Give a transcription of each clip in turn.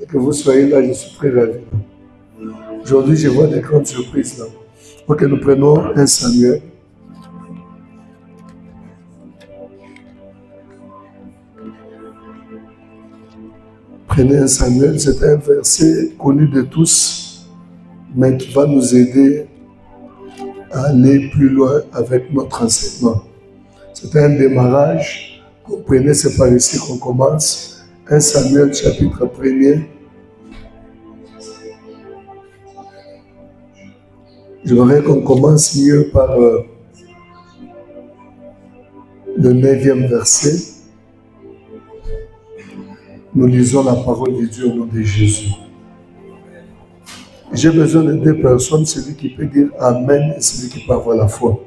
Que vous soyez là, je suis très ravi. Aujourd'hui, je vois des grandes surprises là. Ok, nous prenons 1 Samuel. Prenez 1 Samuel, c'est un verset connu de tous, mais qui va nous aider à aller plus loin avec notre enseignement. C'est un démarrage. Comprenez, c'est par ici qu'on commence. 1 Samuel, chapitre 1er. J'aimerais qu'on commence mieux par le 9e verset. Nous lisons la parole de Dieu au nom de Jésus. J'ai besoin de 2 personnes, celui qui peut dire Amen et celui qui peut avoir la foi.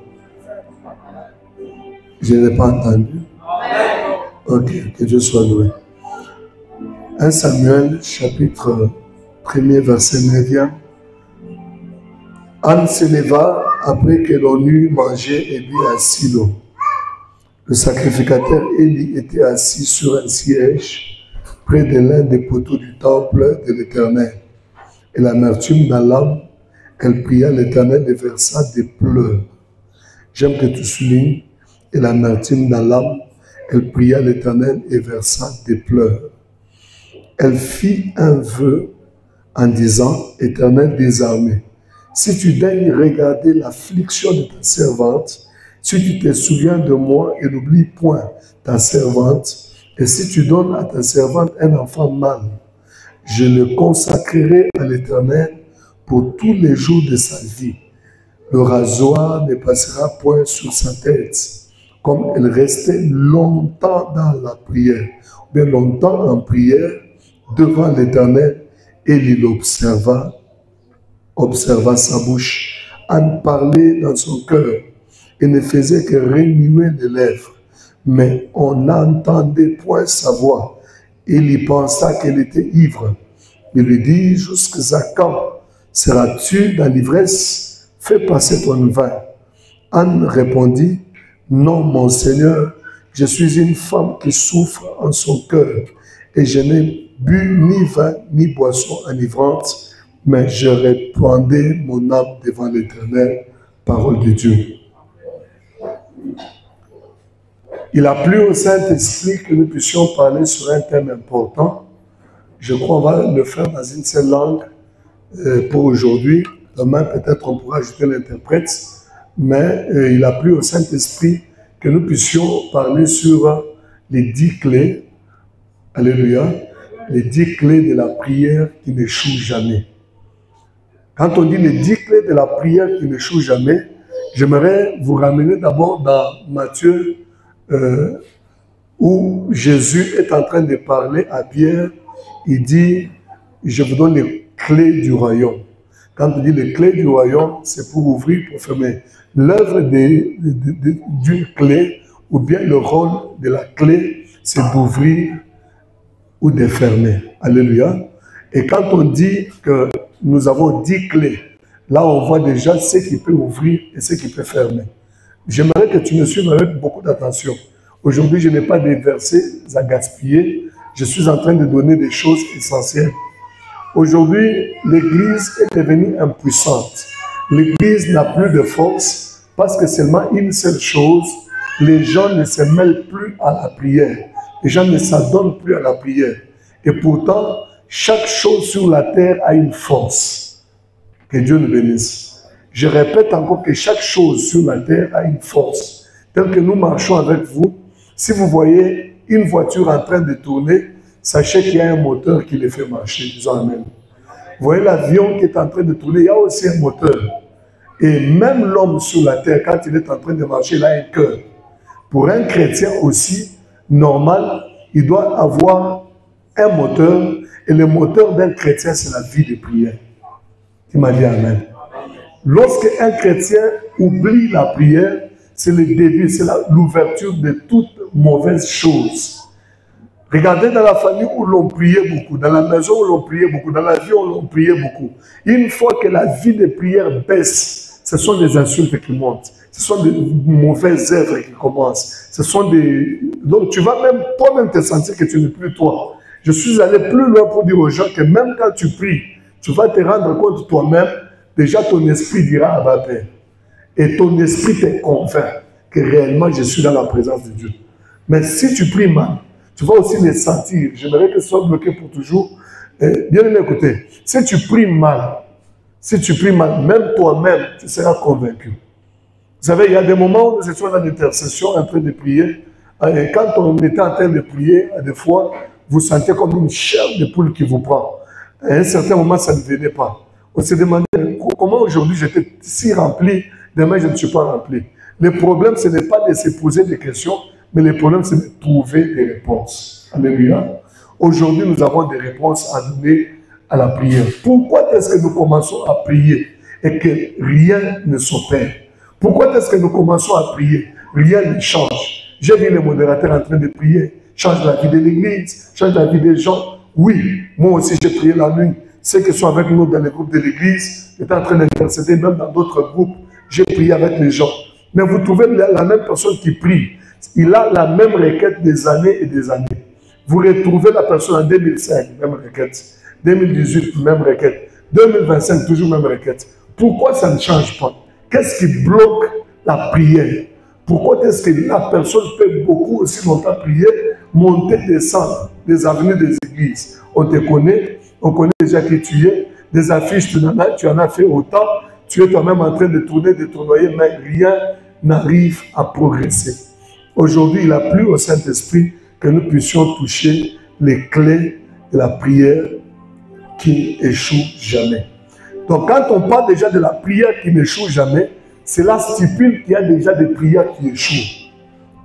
Je n'ai pas entendu. Ok, que Dieu soit loué. 1 Samuel, chapitre 1er, verset 9e. Anne se leva après que l'on eut mangé et bu à Silo. Le sacrificateur Élie était assis sur un siège près de l'un des poteaux du temple de l'Éternel. Et l'amertume dans l'âme, elle pria l'Éternel et versa des pleurs. J'aime que tu soulignes. Et l'amertume dans l'âme, elle pria l'Éternel et versa des pleurs. Elle fit un vœu en disant, Éternel des armées, si tu daignes regarder l'affliction de ta servante, si tu te souviens de moi et n'oublie point ta servante, et si tu donnes à ta servante un enfant mâle, je le consacrerai à l'Éternel pour tous les jours de sa vie. Le rasoir ne passera point sur sa tête. Comme elle restait longtemps dans la prière, ou bien longtemps en prière, devant l'Éternel, Élie observa sa bouche, Anne parlait dans son cœur, et ne faisait que remuer les lèvres, mais on n'entendait point sa voix. Élie pensa qu'elle était ivre. Il lui dit, jusqu'à quand seras-tu dans l'ivresse? Fais passer ton vin. Anne répondit, non, mon Seigneur, je suis une femme qui souffre en son cœur, et je n'ai bu ni vin ni boisson enivrante, mais je répandais mon âme devant l'Éternel, parole de Dieu. Il a plu au Saint-Esprit que nous puissions parler sur un thème important. Je crois qu'on va le faire dans une seule langue pour aujourd'hui. Demain, peut-être on pourra ajouter l'interprète. Mais il a plu au Saint-Esprit que nous puissions parler sur les 10 clés, alléluia, les 10 clés de la prière qui n'échouent jamais. Quand on dit les 10 clés de la prière qui n'échouent jamais, j'aimerais vous ramener d'abord dans Matthieu, où Jésus est en train de parler à Pierre. Il dit, je vous donne les clés du royaume. Quand on dit les clés du royaume, c'est pour ouvrir, pour fermer. L'œuvre d'une clé, ou bien le rôle de la clé, c'est d'ouvrir ou de fermer. Alléluia. Et quand on dit que nous avons 10 clés, là on voit déjà ce qui peut ouvrir et ce qui peut fermer. J'aimerais que tu me suives avec beaucoup d'attention. Aujourd'hui, je n'ai pas de versets à gaspiller. Je suis en train de donner des choses essentielles. Aujourd'hui, l'Église est devenue impuissante. L'Église n'a plus de force parce que seulement une seule chose, les gens ne se mêlent plus à la prière. Les gens ne s'adonnent plus à la prière. Et pourtant, chaque chose sur la terre a une force. Que Dieu nous bénisse. Je répète encore que chaque chose sur la terre a une force. Tel que nous marchons avec vous, si vous voyez une voiture en train de tourner, sachez qu'il y a un moteur qui les fait marcher. Disons Amen. Vous voyez l'avion qui est en train de tourner, il y a aussi un moteur. Et même l'homme sur la terre, quand il est en train de marcher, il a un cœur. Pour un chrétien aussi, normal, il doit avoir un moteur. Et le moteur d'un chrétien, c'est la vie de prière. Tu m'as dit Amen. Lorsque un chrétien oublie la prière, c'est le début, c'est l'ouverture de toute mauvaise chose. Regardez dans la famille où l'on priait beaucoup, dans la maison où l'on priait beaucoup, dans la vie où l'on priait beaucoup. Une fois que la vie de prière baisse, ce sont des insultes qui montent. Ce sont des mauvaises œuvres qui commencent. Ce sont des... Donc tu vas même toi-même te sentir que tu n'es plus toi. Je suis allé plus loin pour dire aux gens que même quand tu pries, tu vas te rendre compte toi-même, déjà ton esprit dira Abba Père. Et ton esprit te convainc que réellement je suis dans la présence de Dieu. Mais si tu pries mal, tu vas aussi le sentir. J'aimerais que ce soit bloqué pour toujours. Bien aimé, écoutez, si tu pries mal, même toi-même, tu seras convaincu. Vous savez, il y a des moments où nous étions dans l'intercession en train de prier. Et quand on était en train de prier, des fois, vous sentez comme une chair de poule qui vous prend. À un certain moment, ça ne venait pas. On s'est demandé comment aujourd'hui j'étais si rempli, demain je ne suis pas rempli. Le problème, ce n'est pas de se poser des questions, mais le problème, c'est de trouver des réponses. Alléluia. Aujourd'hui, nous avons des réponses à donner à la prière. Pourquoi est-ce que nous commençons à prier et que rien ne s'opère? Pourquoi est-ce que nous commençons à prier? Rien ne change. J'ai vu les modérateurs en train de prier. Change la vie de l'église, change la vie des gens. Oui, moi aussi j'ai prié la nuit. Ceux qui sont avec nous dans les groupes de l'église étaient en train d'intercéder, même dans d'autres groupes. J'ai prié avec les gens. Mais vous trouvez la même personne qui prie. Il a la même requête des années et des années. Vous retrouvez la personne en 2005, même requête. 2018, même requête. 2025, toujours même requête. Pourquoi ça ne change pas? Qu'est-ce qui bloque la prière? Pourquoi est-ce que la personne peut beaucoup aussi longtemps prier, monter, descendre des avenues des églises? On te connaît, on connaît déjà qui tu es, des affiches, tu en as fait autant, tu es toi-même en train de tourner, de tournoyer, mais rien n'arrive à progresser. Aujourd'hui, il n'a plus au Saint-Esprit que nous puissions toucher les clés de la prière qui n'échoue jamais. Donc quand on parle déjà de la prière qui n'échoue jamais, cela stipule qu'il y a déjà des prières qui échouent.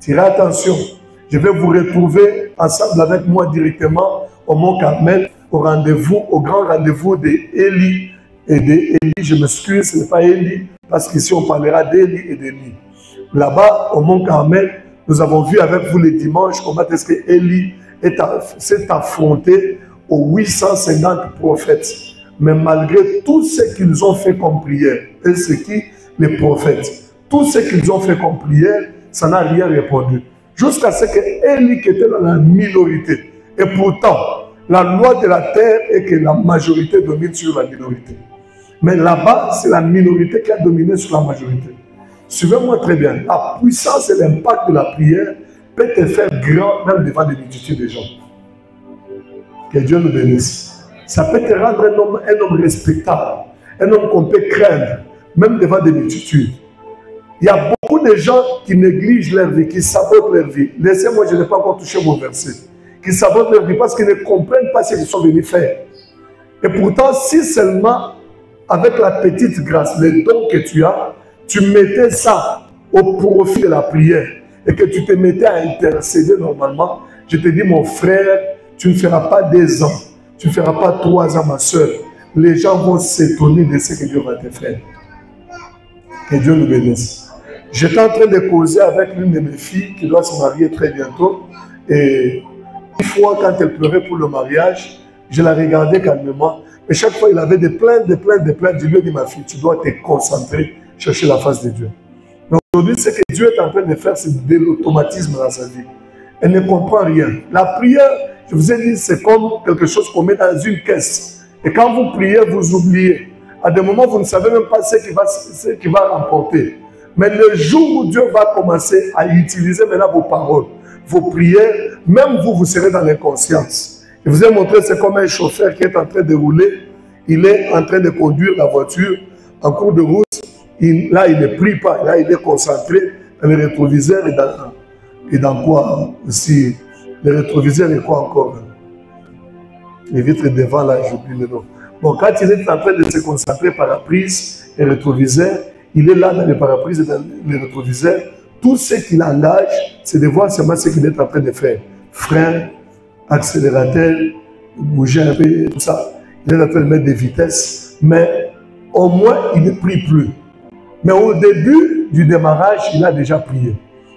Tirez attention, je vais vous retrouver ensemble avec moi directement au Mont Carmel, au rendez-vous, au grand rendez-vous d'Élie et d'Élie. Je m'excuse, ce n'est pas Élie, parce qu'ici on parlera d'Élie et d'Élie. Là-bas, au Mont Carmel, nous avons vu avec vous les dimanches comment est-ce que Élie s'est affronté aux 850 prophètes. Mais malgré tout ce qu'ils ont fait comme prière, et ce qui les prophètes, tout ce qu'ils ont fait comme prière, ça n'a rien répondu. Jusqu'à ce que Élie, qui était dans la minorité, et pourtant, la loi de la terre est que la majorité domine sur la minorité. Mais là-bas, c'est la minorité qui a dominé sur la majorité. Suivez-moi très bien. La puissance et l'impact de la prière peut te faire grand même devant des multitudes de gens. Que Dieu nous bénisse. Ça peut te rendre un homme respectable, un homme qu'on peut craindre, même devant des multitudes. Il y a beaucoup de gens qui négligent leur vie, qui sabotent leur vie. Laissez-moi, je n'ai pas encore touché mon verset. Qui sabotent leur vie parce qu'ils ne comprennent pas ce qu'ils sont venus faire. Et pourtant, si seulement, avec la petite grâce, les dons que tu as, tu mettais ça au profit de la prière et que tu te mettais à intercéder normalement, je te dis, mon frère, tu ne feras pas 2 ans, tu ne feras pas 3 ans, ma soeur. Les gens vont s'étonner de ce que Dieu va te faire. Que Dieu nous bénisse. J'étais en train de causer avec l'une de mes filles qui doit se marier très bientôt. Et une fois, quand elle pleurait pour le mariage, je la regardais calmement. Et chaque fois, il avait des plaintes. Je lui ai dit, ma fille, tu dois te concentrer, chercher la face de Dieu. Mais aujourd'hui, ce que Dieu est en train de faire, c'est de l'automatisme dans sa vie. Elle ne comprend rien. La prière, je vous ai dit, c'est comme quelque chose qu'on met dans une caisse. Et quand vous priez, vous oubliez. À des moments, vous ne savez même pas ce qui va remporter. Mais le jour où Dieu va commencer à utiliser maintenant vos paroles, vos prières, même vous, vous serez dans l'inconscience. Je vous ai montré, c'est comme un chauffeur qui est en train de rouler. Il est en train de conduire la voiture en cours de route. Là, il ne prie pas. Là, il est concentré dans les rétroviseurs et dans quoi aussi. Les rétroviseurs et quoi encore? Les vitres devant, là, j'oublie le nom. Bon, quand il est en train de se concentrer paraprise et rétroviseur, il est là dans les paraprises et dans les rétroviseurs. Tout ce qu'il engage, c'est de voir seulement ce qu'il est en train de faire. Frein, accélérateur, bouger un peu, tout ça. Il est en train de mettre des vitesses, mais au moins, il ne prie plus. Mais au début du démarrage, il a déjà prié.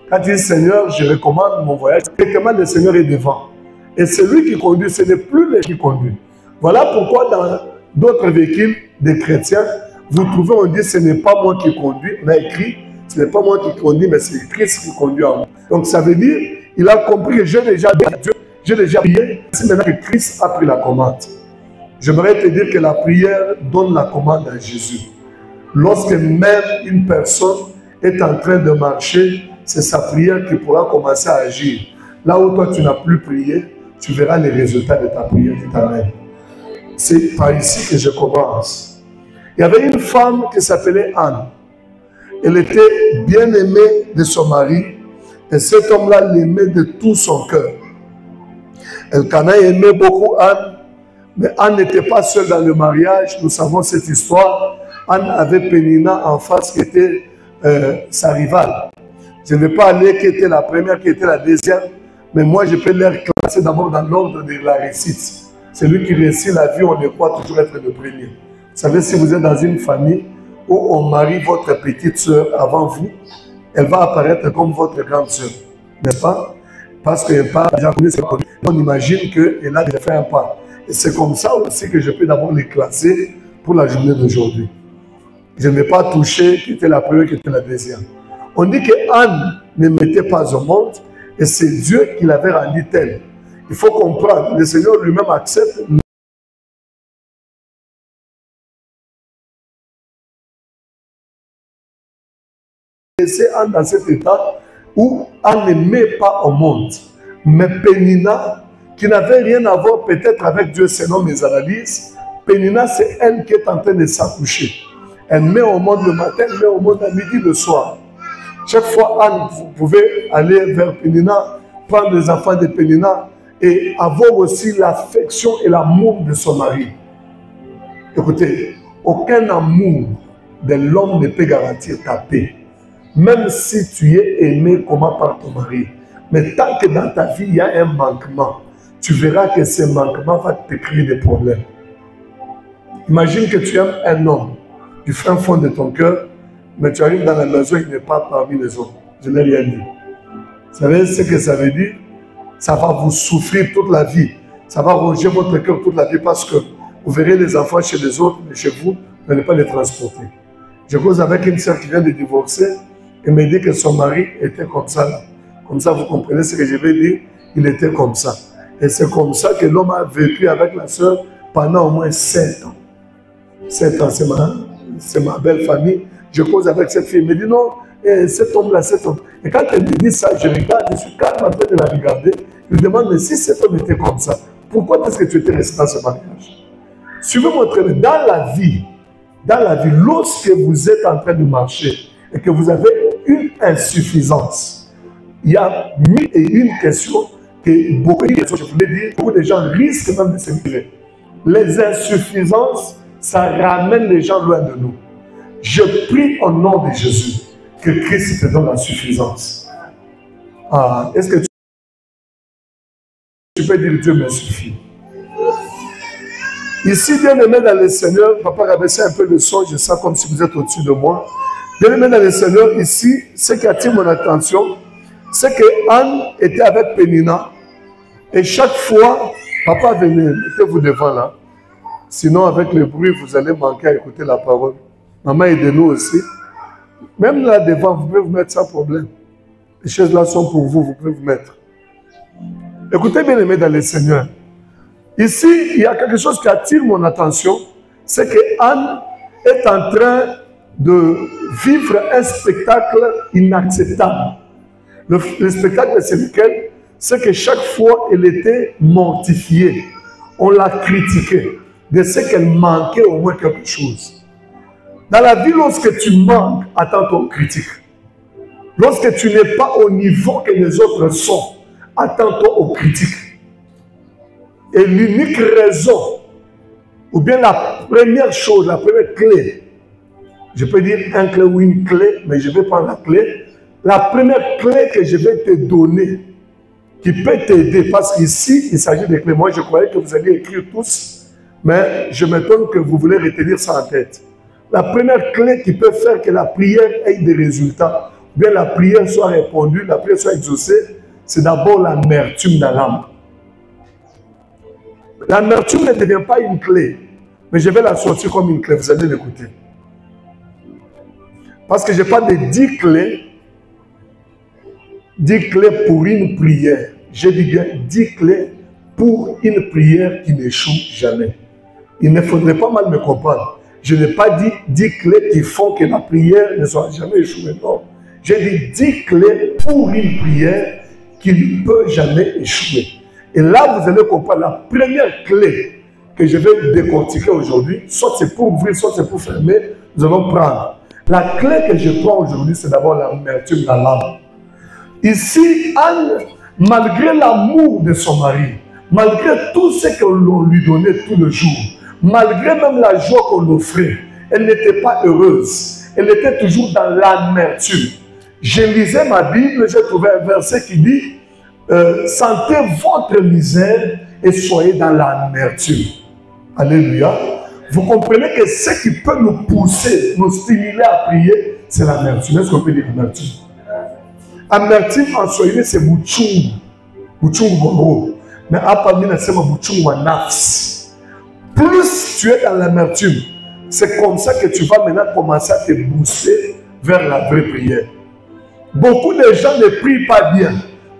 Quand il dit, Seigneur, je recommande mon voyage, directement le Seigneur est devant. Et celui qui conduit, ce n'est plus lui qui conduit. Voilà pourquoi dans d'autres véhicules des chrétiens, vous trouvez, on dit, ce n'est pas moi qui conduis. On a écrit, ce n'est pas moi qui conduis, mais c'est Christ qui conduit en moi. Donc ça veut dire, il a compris que j'ai déjà dit à Dieu, j'ai déjà prié. C'est maintenant que Christ a pris la commande. J'aimerais te dire que la prière donne la commande à Jésus. Lorsque même une personne est en train de marcher, c'est sa prière qui pourra commencer à agir. Là où toi tu n'as plus prié, tu verras les résultats de ta prière. Dis amen. C'est par ici que je commence. Il y avait une femme qui s'appelait Anne. Elle était bien aimée de son mari et cet homme-là l'aimait de tout son cœur. Elkana aimait beaucoup Anne, mais Anne n'était pas seule dans le mariage. Nous savons cette histoire. Anne avait Pénina en face qui était sa rivale. Je ne vais pas aller qui était la première, qui était la deuxième, mais moi je peux les classer d'abord dans l'ordre de la réussite. Celui qui réussit la vie, on ne croit toujours être le premier. Vous savez, si vous êtes dans une famille où on marie votre petite soeur avant vous, elle va apparaître comme votre grande soeur, n'est-ce pas? Parce qu'elle parle déjà connu, on imagine qu'elle a déjà fait un pas. Et c'est comme ça aussi que je peux d'abord les classer pour la journée d'aujourd'hui. Je ne vais pas toucher qui était la première, qui était la deuxième. On dit que Anne ne mettait pas au monde et c'est Dieu qui l'avait rendue telle. Il faut comprendre, le Seigneur lui-même accepte. Laisser Anne dans cet état où Anne ne met pas au monde. Mais Pénina, qui n'avait rien à voir peut-être avec Dieu selon mes analyses, Pénina c'est elle qui est en train de s'accoucher. Elle met au monde le matin, elle met au monde à midi, le soir. Chaque fois, Anne, vous pouvez aller vers Pénina, prendre les enfants de Pénina et avoir aussi l'affection et l'amour de son mari. Écoutez, aucun amour de l'homme ne peut garantir ta paix. Même si tu es aimé comment par ton mari. Mais tant que dans ta vie, il y a un manquement, tu verras que ce manquement va te créer des problèmes. Imagine que tu aimes un homme du fin fond de ton cœur, mais tu arrives dans la maison, il n'est pas parmi les autres. Je n'ai rien dit. Vous savez ce que ça veut dire? Ça va vous souffrir toute la vie. Ça va ronger votre cœur toute la vie parce que vous verrez les enfants chez les autres, mais chez vous, vous n'allez pas les transporter. Je cause avec une sœur qui vient de divorcer et me dit que son mari était comme ça. Là. Comme ça, vous comprenez ce que je vais dire? Il était comme ça. Et c'est comme ça que l'homme a vécu avec la sœur pendant au moins 7 ans. 7 ans, c'est ma belle famille. Je cause avec cette fille. Elle me dit non, cet homme-là, cet homme. Et quand elle me dit ça, je regarde, je suis calme en train de la regarder. Je lui demande, mais si cet homme était comme ça, pourquoi est-ce que tu étais resté dans ce mariage? Suivez-moi très bien. Dans la vie, lorsque vous êtes en train de marcher et que vous avez une insuffisance, il y a mille et une questions que beaucoup de questions, je voulais dire, beaucoup de gens risquent même de se mourir. Les insuffisances, ça ramène les gens loin de nous. Je prie au nom de Jésus que Christ te donne la suffisance. Ah, est-ce que tu peux dire Dieu me suffit? Ici, bien aimé dans le Seigneur, papa rabaissait un peu le son, je sens comme si vous êtes au-dessus de moi. Bien aimé dans le Seigneur, ici, ce qui attire mon attention, c'est que Anne était avec Pénina et chaque fois, papa venait, mettez-vous devant là. Sinon, avec le bruit, vous allez manquer à écouter la parole. Maman, aidez-nous aussi. Même là devant, vous pouvez vous mettre sans problème. Les chaises là sont pour vous, vous pouvez vous mettre. Écoutez bien aimé dans le Seigneur. Ici, il y a quelque chose qui attire mon attention, c'est que Anne est en train de vivre un spectacle inacceptable. Le spectacle, c'est lequel? C'est que chaque fois, elle était mortifiée. On l'a critiquée de ce qu'elle manquait au moins quelque chose. Dans la vie, lorsque tu manques, attends-toi aux critiques. Lorsque tu n'es pas au niveau que les autres sont, attends-toi aux critiques. Et l'unique raison, ou bien la première chose, la première clé, je peux dire un clé ou une clé, mais je vais prendre la clé. La première clé que je vais te donner, qui peut t'aider, parce qu'ici, il s'agit de clés. Moi, je croyais que vous alliez écrire tous, mais je m'étonne que vous voulez retenir ça en tête. La première clé qui peut faire que la prière ait des résultats, ou bien la prière soit répondue, la prière soit exaucée, c'est d'abord l'amertume dans l'âme. L'amertume ne devient pas une clé, mais je vais la sortir comme une clé, vous allez l'écouter. Parce que je parle de 10 clés pour une prière. j'ai dit bien 10 clés pour une prière qui n'échoue jamais. Il ne faudrait pas mal me comprendre. Je n'ai pas dit 10 clés qui font que la prière ne soit jamais échouée. Non. J'ai dit 10 clés pour une prière qui ne peut jamais échouer. Et là, vous allez comprendre la première clé que je vais décortiquer aujourd'hui, soit c'est pour ouvrir, soit c'est pour fermer, nous allons prendre. La clé que je prends aujourd'hui, c'est d'abord l'amertume de l'âme. Ici, Anne, malgré l'amour de son mari, malgré tout ce que l'on lui donnait tout le jour, malgré même la joie qu'on l'offrait, elle n'était pas heureuse. Elle était toujours dans l'amertume. Je lisais ma Bible, j'ai trouvé un verset qui dit sentez votre misère et soyez dans l'amertume. Alléluia. Vous comprenez que ce qui peut nous pousser, nous stimuler à prier, c'est l'amertume. Est-ce qu'on peut dire amertume? Amertume en swahili, c'est buchungu. Buchungu bongo. Mais à Pamina, c'est buchungu wa nafs. Plus tu es dans l'amertume, c'est comme ça que tu vas maintenant commencer à te booster vers la vraie prière. Beaucoup de gens ne prient pas bien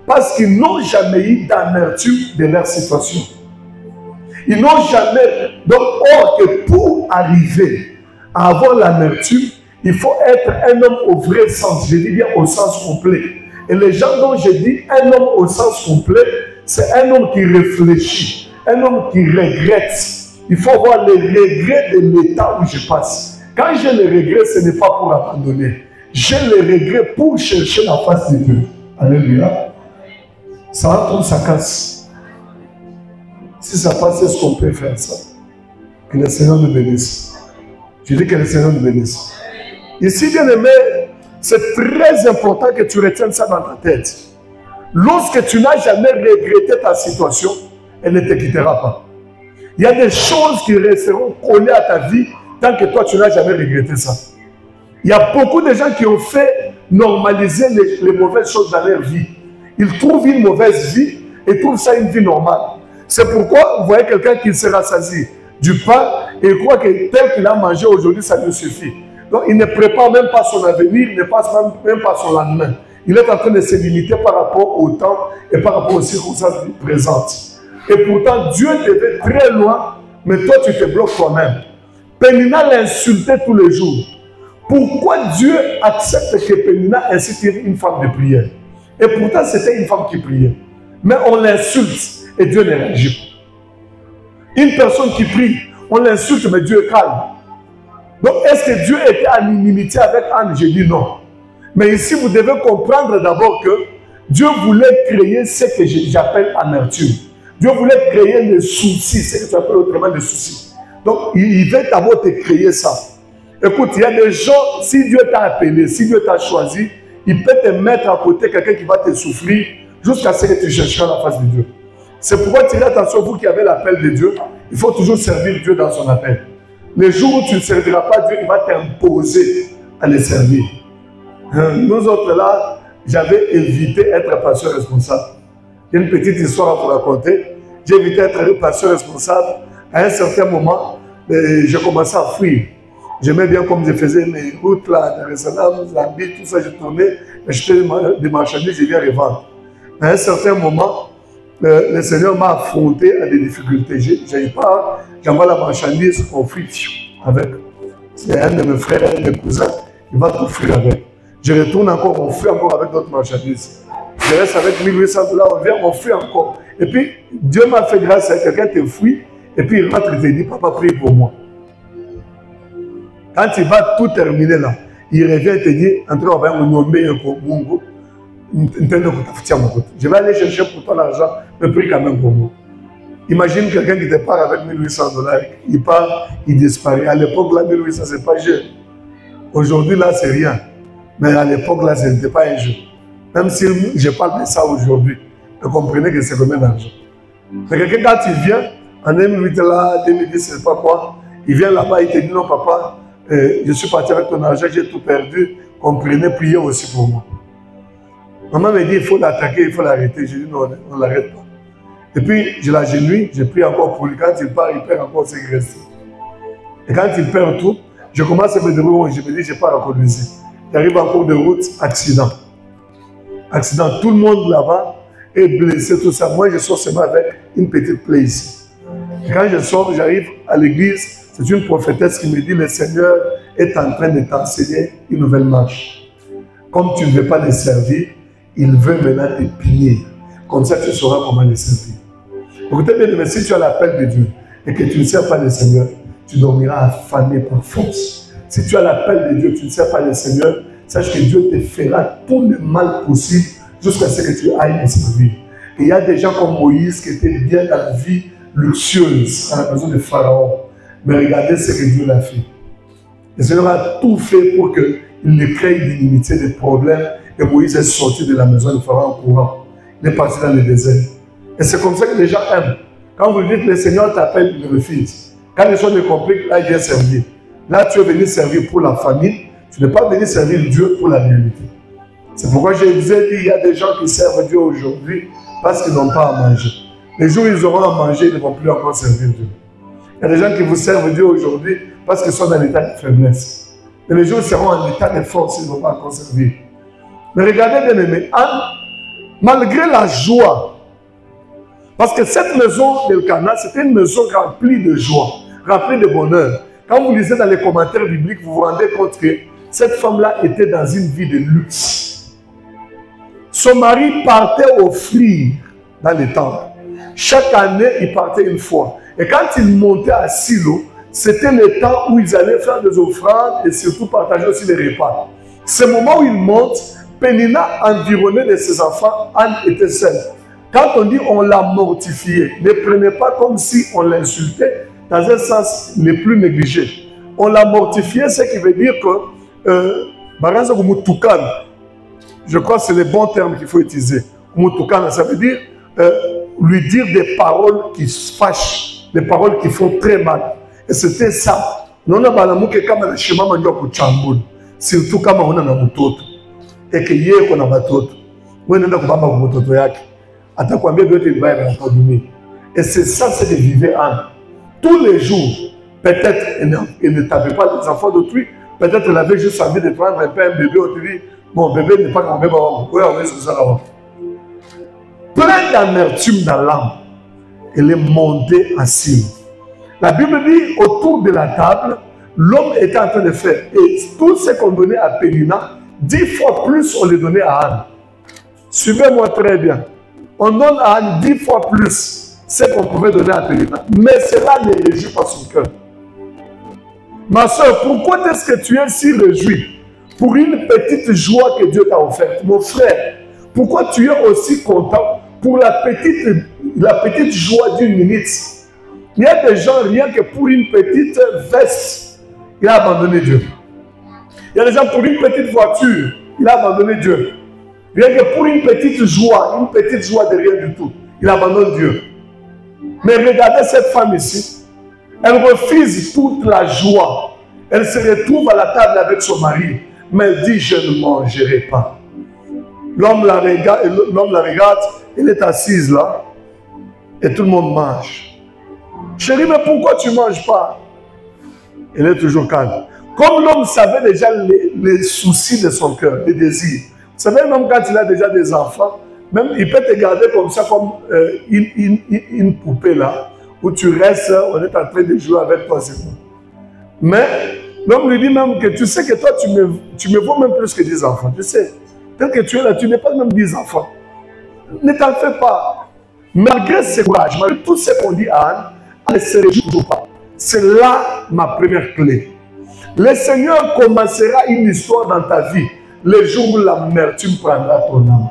parce qu'ils n'ont jamais eu d'amertume de leur situation. Ils n'ont jamais... Donc, or que pour arriver à avoir l'amertume, il faut être un homme au vrai sens. Je dis bien au sens complet. Et les gens dont je dis un homme au sens complet, c'est un homme qui réfléchit, un homme qui regrette. Il faut avoir les regrets de l'état où je passe. Quand j'ai les regrets, ce n'est pas pour abandonner. J'ai les regrets pour chercher la face de Dieu. Alléluia. Ça va comme ça casse. Si ça passe, est-ce qu'on peut faire ça? Que le Seigneur nous bénisse. Je dis que le Seigneur nous bénisse. Ici, bien aimé, c'est très important que tu retiennes ça dans ta tête. Lorsque tu n'as jamais regretté ta situation, elle ne te quittera pas. Il y a des choses qui resteront collées à ta vie tant que toi, tu n'as jamais regretté ça. Il y a beaucoup de gens qui ont fait normaliser les mauvaises choses dans leur vie. Ils trouvent une mauvaise vie et trouvent ça une vie normale. C'est pourquoi vous voyez quelqu'un qui se rassasie du pain et croit que tel qu'il a mangé aujourd'hui, ça lui suffit. Donc il ne prépare même pas son avenir, il ne passe même pas son lendemain. Il est en train de se limiter par rapport au temps et par rapport aux circonstances présentes. Et pourtant, Dieu te veut très loin, mais toi tu te bloques toi-même. Pénina l'insultait tous les jours. Pourquoi Dieu accepte que Pénina incite une femme de prière? Et pourtant, c'était une femme qui priait. Mais on l'insulte et Dieu ne réagit pas. Une personne qui prie, on l'insulte, mais Dieu est calme. Donc, est-ce que Dieu était en inimitié avec Anne? J'ai dit non. Mais ici, vous devez comprendre d'abord que Dieu voulait créer ce que j'appelle amertume. Dieu voulait créer les soucis, ce que tu appelles autrement les soucis. Donc, il veut d'abord te créer ça. Écoute, il y a des gens, si Dieu t'a appelé, si Dieu t'a choisi, il peut te mettre à côté quelqu'un qui va te souffrir jusqu'à ce que tu chercheras la face de Dieu. C'est pourquoi tirez attention, vous qui avez l'appel de Dieu, il faut toujours servir Dieu dans son appel. Les jours où tu ne serviras pas Dieu, il va t'imposer à le servir. Nous autres là, j'avais évité être pasteur responsable. J'ai une petite histoire à vous raconter. J'ai évité être pasteur responsable. À un certain moment, j'ai commencé à fuir. J'aimais bien comme je faisais mes routes là, Dar es Salaam, Zambie, tout ça, je tournais, j'achetais des marchandises, je viens revendre. À un certain moment, le Seigneur m'a affronté à des difficultés. Je pars, j'envoie la marchandise, on fuit avec. C'est un de mes frères, un de mes cousins, il va tout fuir avec. Je retourne encore, on fuit encore avec d'autres marchandises. Je reste avec 1800 $, on vient, on fuit encore. Et puis, Dieu m'a fait grâce à quelqu'un te fuit, et puis il rentre et te dit, papa, prie pour moi. Quand il va tout terminer là, il revient et te dit, entre on va me nommer un Congo. Je vais aller chercher pour toi l'argent, mais prie quand même pour moi. Imagine quelqu'un qui te part avec 1800 $, il part, il disparaît. À l'époque là, 1800 $, c'est pas jeune. Aujourd'hui là, c'est rien. Mais à l'époque là, ce n'était pas un jeu. Même si je parle de ça aujourd'hui, vous comprenez que c'est combien d'argent. Mais quelqu'un quand il vient, en 2008 là, 2010, je ne sais pas quoi, il vient là-bas, il te dit non papa, je suis parti avec ton argent, j'ai tout perdu, comprenez, priez aussi pour moi. Maman me dit, il faut l'attaquer, il faut l'arrêter. Je dis, non, on ne l'arrête pas. Et puis, je l'agenouille, je prie encore pour lui. Quand il part, il perd encore ses graisses. Et quand il perd tout, je commence à me débrouiller. Je me dis, je pars encore ici. J'arrive en cours de route, accident. Accident, tout le monde là-bas. est blessé, tout ça. Moi, je sors seulement avec une petite plaie ici. Et quand je sors, j'arrive à l'église, c'est une prophétesse qui me dit, le Seigneur est en train de t'enseigner une nouvelle marche. Comme tu ne veux pas le servir, il veut maintenant te punir. Comme ça, tu sauras comment le servir. Écoutez bien, mais si tu as l'appel de Dieu et que tu ne sers pas le Seigneur, tu dormiras affamé par force. Si tu as l'appel de Dieu, tu ne sers pas le Seigneur, sache que Dieu te fera tout le mal possible jusqu'à ce que tu ailles le servir. Et il y a des gens comme Moïse qui étaient bien dans la vie luxueuse à la maison de Pharaon. Mais regardez ce que Dieu l'a fait. Le Seigneur a tout fait pour qu'il ne crée d'inimitié, des problèmes. Et Moïse est sorti de la maison de Pharaon en courant. Il est parti dans le désert. Et c'est comme ça que les gens aiment. Quand vous dites que le Seigneur t'appelle, il refuse. Quand les choses ne compliquent, là, il vient servir. Là, tu es venu servir pour la famille. Tu n'es pas venu servir Dieu pour la réalité. C'est pourquoi je vous ai dit, il y a des gens qui servent Dieu aujourd'hui parce qu'ils n'ont pas à manger. Les jours où ils auront à manger, ils ne vont plus encore servir Dieu. Il y a des gens qui vous servent Dieu aujourd'hui parce qu'ils sont dans l'état de faiblesse. Et les jours seront en état de force, ils ne vont pas encore servir. Mais regardez bien aimé, malgré la joie, parce que cette maison d'Elkana, c'était une maison remplie de joie, remplie de bonheur. Quand vous lisez dans les commentaires bibliques, vous vous rendez compte que cette femme-là était dans une vie de luxe. Son mari partait offrir dans les temples. Chaque année, il partait une fois. Et quand il montait à Silo, c'était le temps où ils allaient faire des offrandes et surtout partager aussi les repas. Ce moment où il monte, Pénina, environnée de ses enfants, Anne était seule. Quand on dit on l'a mortifiée, ne prenez pas comme si on l'insultait dans un sens le plus négligé. On l'a mortifiée, ce qui veut dire que je crois que c'est le bon terme qu'il faut utiliser. Ça veut dire lui dire des paroles qui fâchent, des paroles qui font très mal. Et c'était ça. Surtout quand on a un mutoto. Et que hier qu'on a un mutoto. Et c'est ça, c'est de vivre en tous les jours. Peut-être elle ne tapait pas les enfants d'autrui. Peut-être elle avait juste envie de prendre un peu un bébé. On te dit, mon bébé n'est pas mon bébé. Plein d'amertume dans l'âme. Elle est montée à Silo. La Bible dit, autour de la table, l'homme était en train de faire. Et tout ce qu'on donnait à Pénina, 10 fois plus on le donnait à Anne. Suivez-moi très bien. On donne à Anne 10 fois plus ce qu'on pouvait donner à Pénina. Mais cela ne réjouit pas son cœur. Ma soeur, pourquoi est-ce que tu es si réjoui pour une petite joie que Dieu t'a offerte? Mon frère, pourquoi tu es aussi content pour la petite joie d'une minute? Il y a des gens, rien que pour une petite veste, il a abandonné Dieu. Il y a des gens, pour une petite voiture, il a abandonné Dieu. Rien que pour une petite joie de rien du tout, il abandonne Dieu. Mais regardez cette femme ici. Elle refuse toute la joie. Elle se retrouve à la table avec son mari. Mais elle dit, je ne mangerai pas. L'homme la regarde, elle est assise là. Et tout le monde mange. Chérie, mais pourquoi tu ne manges pas? Elle est toujours calme. Comme l'homme savait déjà les soucis de son cœur, les désirs. Vous savez, même quand il a déjà des enfants, même il peut te garder comme ça, comme une poupée là, où tu restes, on est en train de jouer avec toi, c'est bon. Mais l'homme lui dit même que tu sais que toi, tu me vaux même plus que 10 enfants. Tu sais, tel que tu es là, tu n'es pas même 10 enfants. Ne t'en fais pas. Malgré ce courage, malgré tout ce qu'on dit à Anne, elle ne se réjouit toujours pas. C'est là ma première clé. Le Seigneur commencera une histoire dans ta vie le jour où l'amertume prendra ton âme.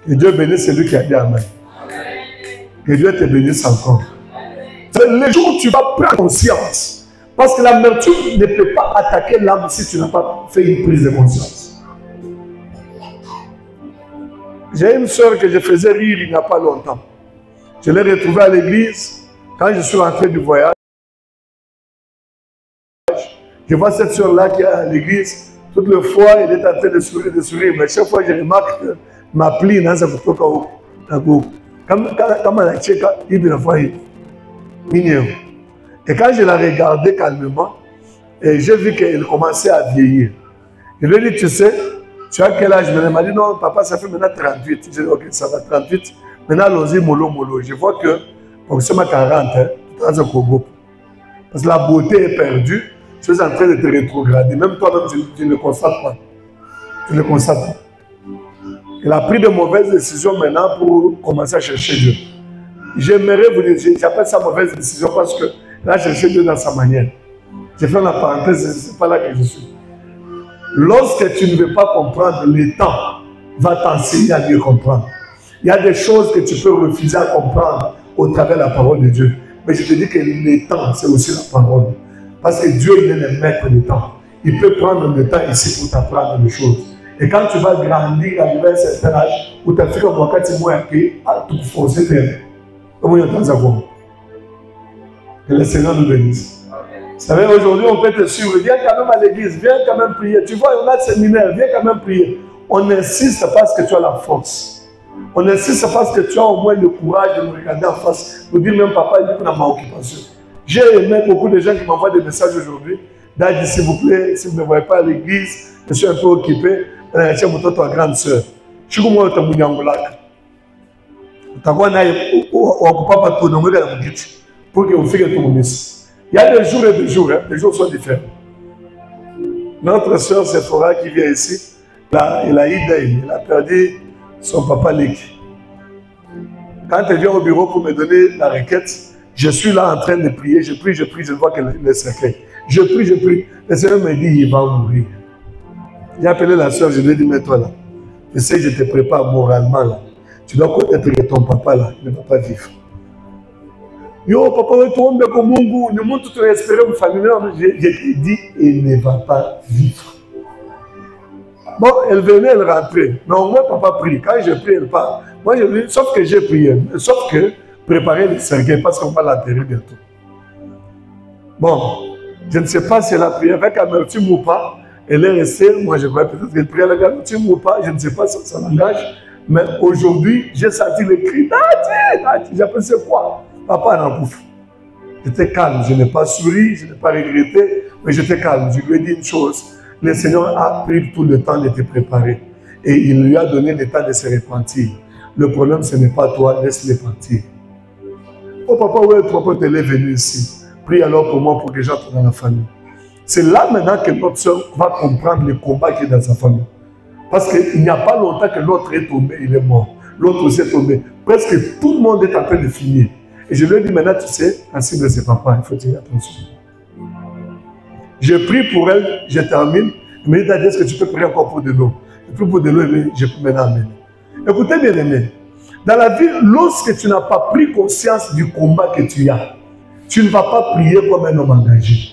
Que Dieu bénisse celui qui a dit Amen. Que Dieu te bénisse encore. C'est le jour où tu vas prendre conscience. Parce que l'amertume ne peut pas attaquer l'âme si tu n'as pas fait une prise de conscience. J'ai une soeur que je faisais rire il n'y a pas longtemps. Je l'ai retrouvée à l'église. Quand je suis rentré du voyage, je vois cette soeur-là qui est à l'église. Toutes les fois, elle est en train de sourire. Mais chaque fois, je remarque que ma plie, c'est pour toi. Comme elle a checké, il me voit. Et quand je la regardais calmement, j'ai vu qu'elle commençait à vieillir. Je lui ai dit, tu sais, Tu as quel âge? Il m'a dit, non, papa, ça fait maintenant 38. Je dis, ok, ça va, 38. Maintenant, allons-y, mollo, mollo. Je vois que, pour ce matin 40, hein, tu as un Congo. Parce que la beauté est perdue. Tu es en train de te rétrograder. Même toi-même, tu ne le constates pas. Tu ne le constates pas. Il a pris de mauvaises décisions maintenant pour commencer à chercher Dieu. J'aimerais vous dire, j'appelle ça mauvaise décision parce que là, chercher Dieu dans sa manière. J'ai fait la parenthèse, ce n'est pas là que je suis. Lorsque tu ne veux pas comprendre, le temps va t'enseigner à mieux comprendre. Il y a des choses que tu peux refuser à comprendre au travers de la parole de Dieu. Mais je te dis que le temps, c'est aussi la parole. Parce que Dieu, il est le maître du temps. Il peut prendre le temps ici pour t'apprendre des choses. Et quand tu vas grandir, arriver à un certain âge, où tu as fait comme moi, quand tu m'as appris à tout forcer, comment il y a tant à voir? Que le Seigneur nous bénisse. Vous savez, aujourd'hui, on peut te suivre. Viens quand même à l'église, viens quand même prier. Tu vois, on a le séminaire, viens quand même prier. On insiste parce que tu as la force. On insiste parce que tu as au moins le courage de nous regarder en face, de dire même papa, il est dans ma occupation. J'ai aimé beaucoup de gens qui m'envoient des messages aujourd'hui. D'ailleurs, s'il vous plaît, si vous ne me voyez pas à l'église, je suis un peu occupé. Tiens, mon toi, grande soeur. Je suis comme moi, tu as mon yangolak. Tu as pas tout nommer dans mon guide pour que vous fassiez tout. Il y a des jours et des jours, hein. Les jours sont différents. Notre soeur Sephora qui vient ici, elle a perdu son papa Leki. Quand elle vient au bureau pour me donner la requête, je suis là en train de prier, je prie, je vois qu'elle est sacrée. Je prie. Le Seigneur me dit, il va mourir. J'ai appelé la soeur, je lui ai dit, mets-toi là. Je sais que je te prépare moralement là. Tu dois connaître que ton papa là, il ne va pas vivre. Yo, papa, retourne de Komungu, nous montre toute l'espérance familiale. Je te dis, il ne va pas vivre. Bon, elle venait, elle rentrait. Non, moi, papa prie. Quand je prie, elle part. Moi, je dis, sauf que j'ai prié. Sauf que préparer le cercueil parce qu'on va l'enterrer bientôt. Bon, je ne sais pas si elle a prié avec amertume ou pas. Elle est restée, moi je crois peut-être qu'elle prie avec amertume ou pas, je ne sais pas si ça l'engage. Mais aujourd'hui, j'ai senti le cri. J'ai appelé c'est quoi? Papa n'en pouffe. J'étais calme, je n'ai pas souri, je n'ai pas regretté, mais j'étais calme. Je lui ai dit une chose. Le Seigneur a pris tout le temps de te préparer. Et il lui a donné le temps de se repentir. Le problème, ce n'est pas toi, laisse-le partir. Oh papa, où est-ce que tu es venu ici? Prie alors pour moi pour que j'entre dans la famille. C'est là maintenant que notre soeur va comprendre le combat qui est dans sa famille. Parce qu'il n'y a pas longtemps que l'autre est tombé, il est mort. L'autre aussi est tombé. Presque tout le monde est en train de finir. Et je lui ai dit maintenant, tu sais, ainsi de ses papas, il faut tirer attention. Je prie pour elle, je termine. Il me dit, est-ce que tu peux prier encore pour de l'eau? Je prie pour de l'eau et je peux maintenant amener. Écoutez bien aimé, dans la vie, lorsque tu n'as pas pris conscience du combat que tu as, tu ne vas pas prier comme un homme engagé.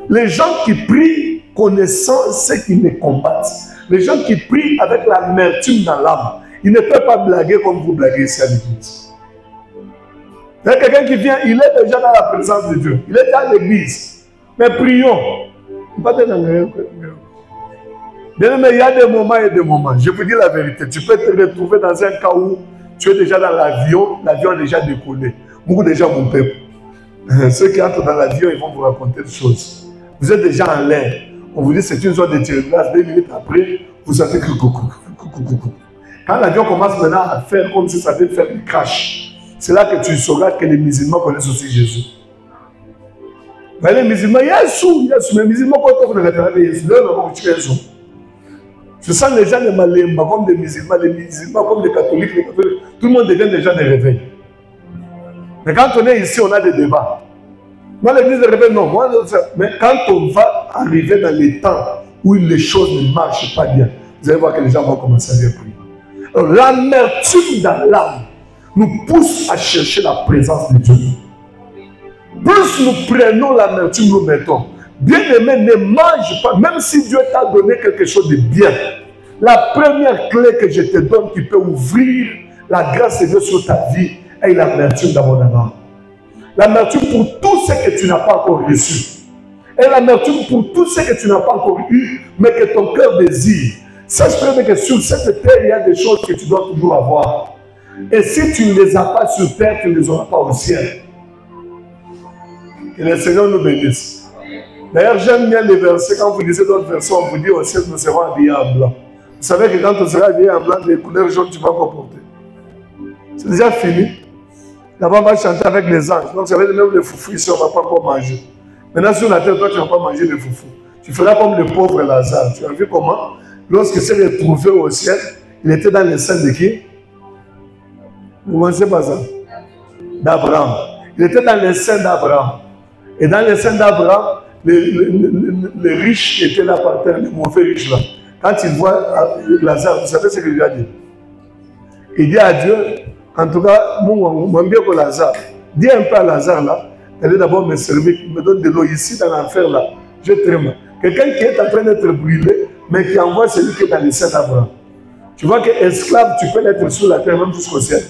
Les gens qui prient connaissant ce qu'ils me combattent, les gens qui prient avec l'amertume dans l'âme, ils ne peuvent pas blaguer comme vous blaguez ici à l'église. Il y a quelqu'un qui vient, il est déjà dans la présence de Dieu, il est dans l'église, mais prions. Bien, mais il y a des moments et des moments. Je vous dis la vérité, tu peux te retrouver dans un cas où tu es déjà dans l'avion a déjà décollé. Beaucoup de gens, mon peuple, ceux qui entrent dans l'avion, ils vont vous raconter des choses. Vous êtes déjà en l'air. On vous dit c'est une zone de turbulence. 2 minutes après, vous savez que coucou. Quand l'avion commence maintenant à faire comme si ça devait faire du crash, c'est là que tu sauras que les musulmans connaissent aussi Jésus. Mais les musulmans, Yeshua, mais les musulmans, quand on regarde Yeshua, ce sont les gens de Malemba comme des musulmans, les musulmans comme des catholiques, tout le monde devient des gens de réveil. Mais quand on est ici, on a des débats. Moi, l'église de réveil, non. Moi, mais quand on va arriver dans les temps où les choses ne marchent pas bien, vous allez voir que les gens vont commencer à bien prier. Alors, l'amertume dans l'âme nous pousse à chercher la présence de Dieu. Plus nous prenons l'amertume, nous mettons. Bien-aimé, ne mange pas, même si Dieu t'a donné quelque chose de bien. La première clé que je te donne qui peut ouvrir la grâce de Dieu sur ta vie est l'amertume dans mon âme. L'amertume pour tout ce que tu n'as pas encore reçu. Et l'amertume pour tout ce que tu n'as pas encore eu, mais que ton cœur désire. Sache très bien que sur cette terre, il y a des choses que tu dois toujours avoir. Et si tu ne les as pas sur terre, tu ne les auras pas au ciel. Que le Seigneur nous bénisse. D'ailleurs, j'aime bien les versets. Quand vous lisez d'autres versets, on vous dit au ciel, nous serons habillés en blanc. Vous savez que quand on sera habillé en blanc, les couleurs jaunes, tu vas encore porter. C'est déjà fini. D'abord, on va chanter avec les anges. Donc, ça veut dire même les foufous ici, on ne va pas encore manger. Maintenant, sur la terre, toi, tu ne vas pas manger les foufous. Tu feras comme le pauvre Lazare. Tu as vu comment, lorsqu'il s'est retrouvé au ciel, il était dans les seins de qui? Vous ne pensez pas ça? D'Abraham. Il était dans les seins d'Abraham. Et dans les seins d'Abraham, les riches qui étaient là par terre, les mauvais riches là, quand il voit Lazare, vous savez ce qu'il lui a dit? Il dit à Dieu, en tout cas, mon bien pour Lazare, dis un peu à Lazare là, allez d'abord me servir, me donne de l'eau ici dans l'enfer là, je tremble. Quelqu'un qui est en train d'être brûlé, mais qui envoie celui qui est dans les seins d'Abraham. Tu vois que esclave, tu peux l'être sur la terre, même jusqu'au ciel.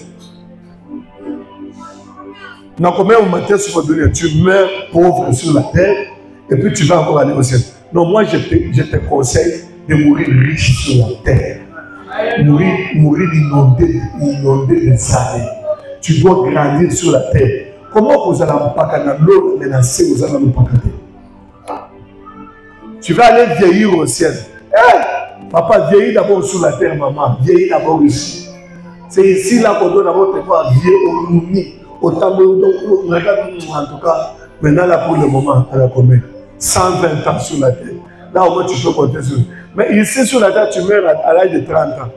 Donc, combien au matin sur votre donner, tu meurs pauvre sur la terre, et puis tu vas encore aller au ciel. Non, moi je te conseille de mourir riche sur la terre. Mourir inondé des années. Tu dois grandir sur la terre. Comment vous allez pas dans l'eau menacer, vous allez nous pas. Tu vas aller vieillir au ciel. Hey, papa, vieillis d'abord sur la terre, maman. Vieillis d'abord ici. C'est ici là qu'on doit d'abord te voir vieillir au Nouni. Autant de en tout cas, maintenant là pour le moment, elle a combien? 120 ans sur la terre. Là au moins tu peux compter sur. Mais ici sur la terre, tu meurs à l'âge de 30 ans.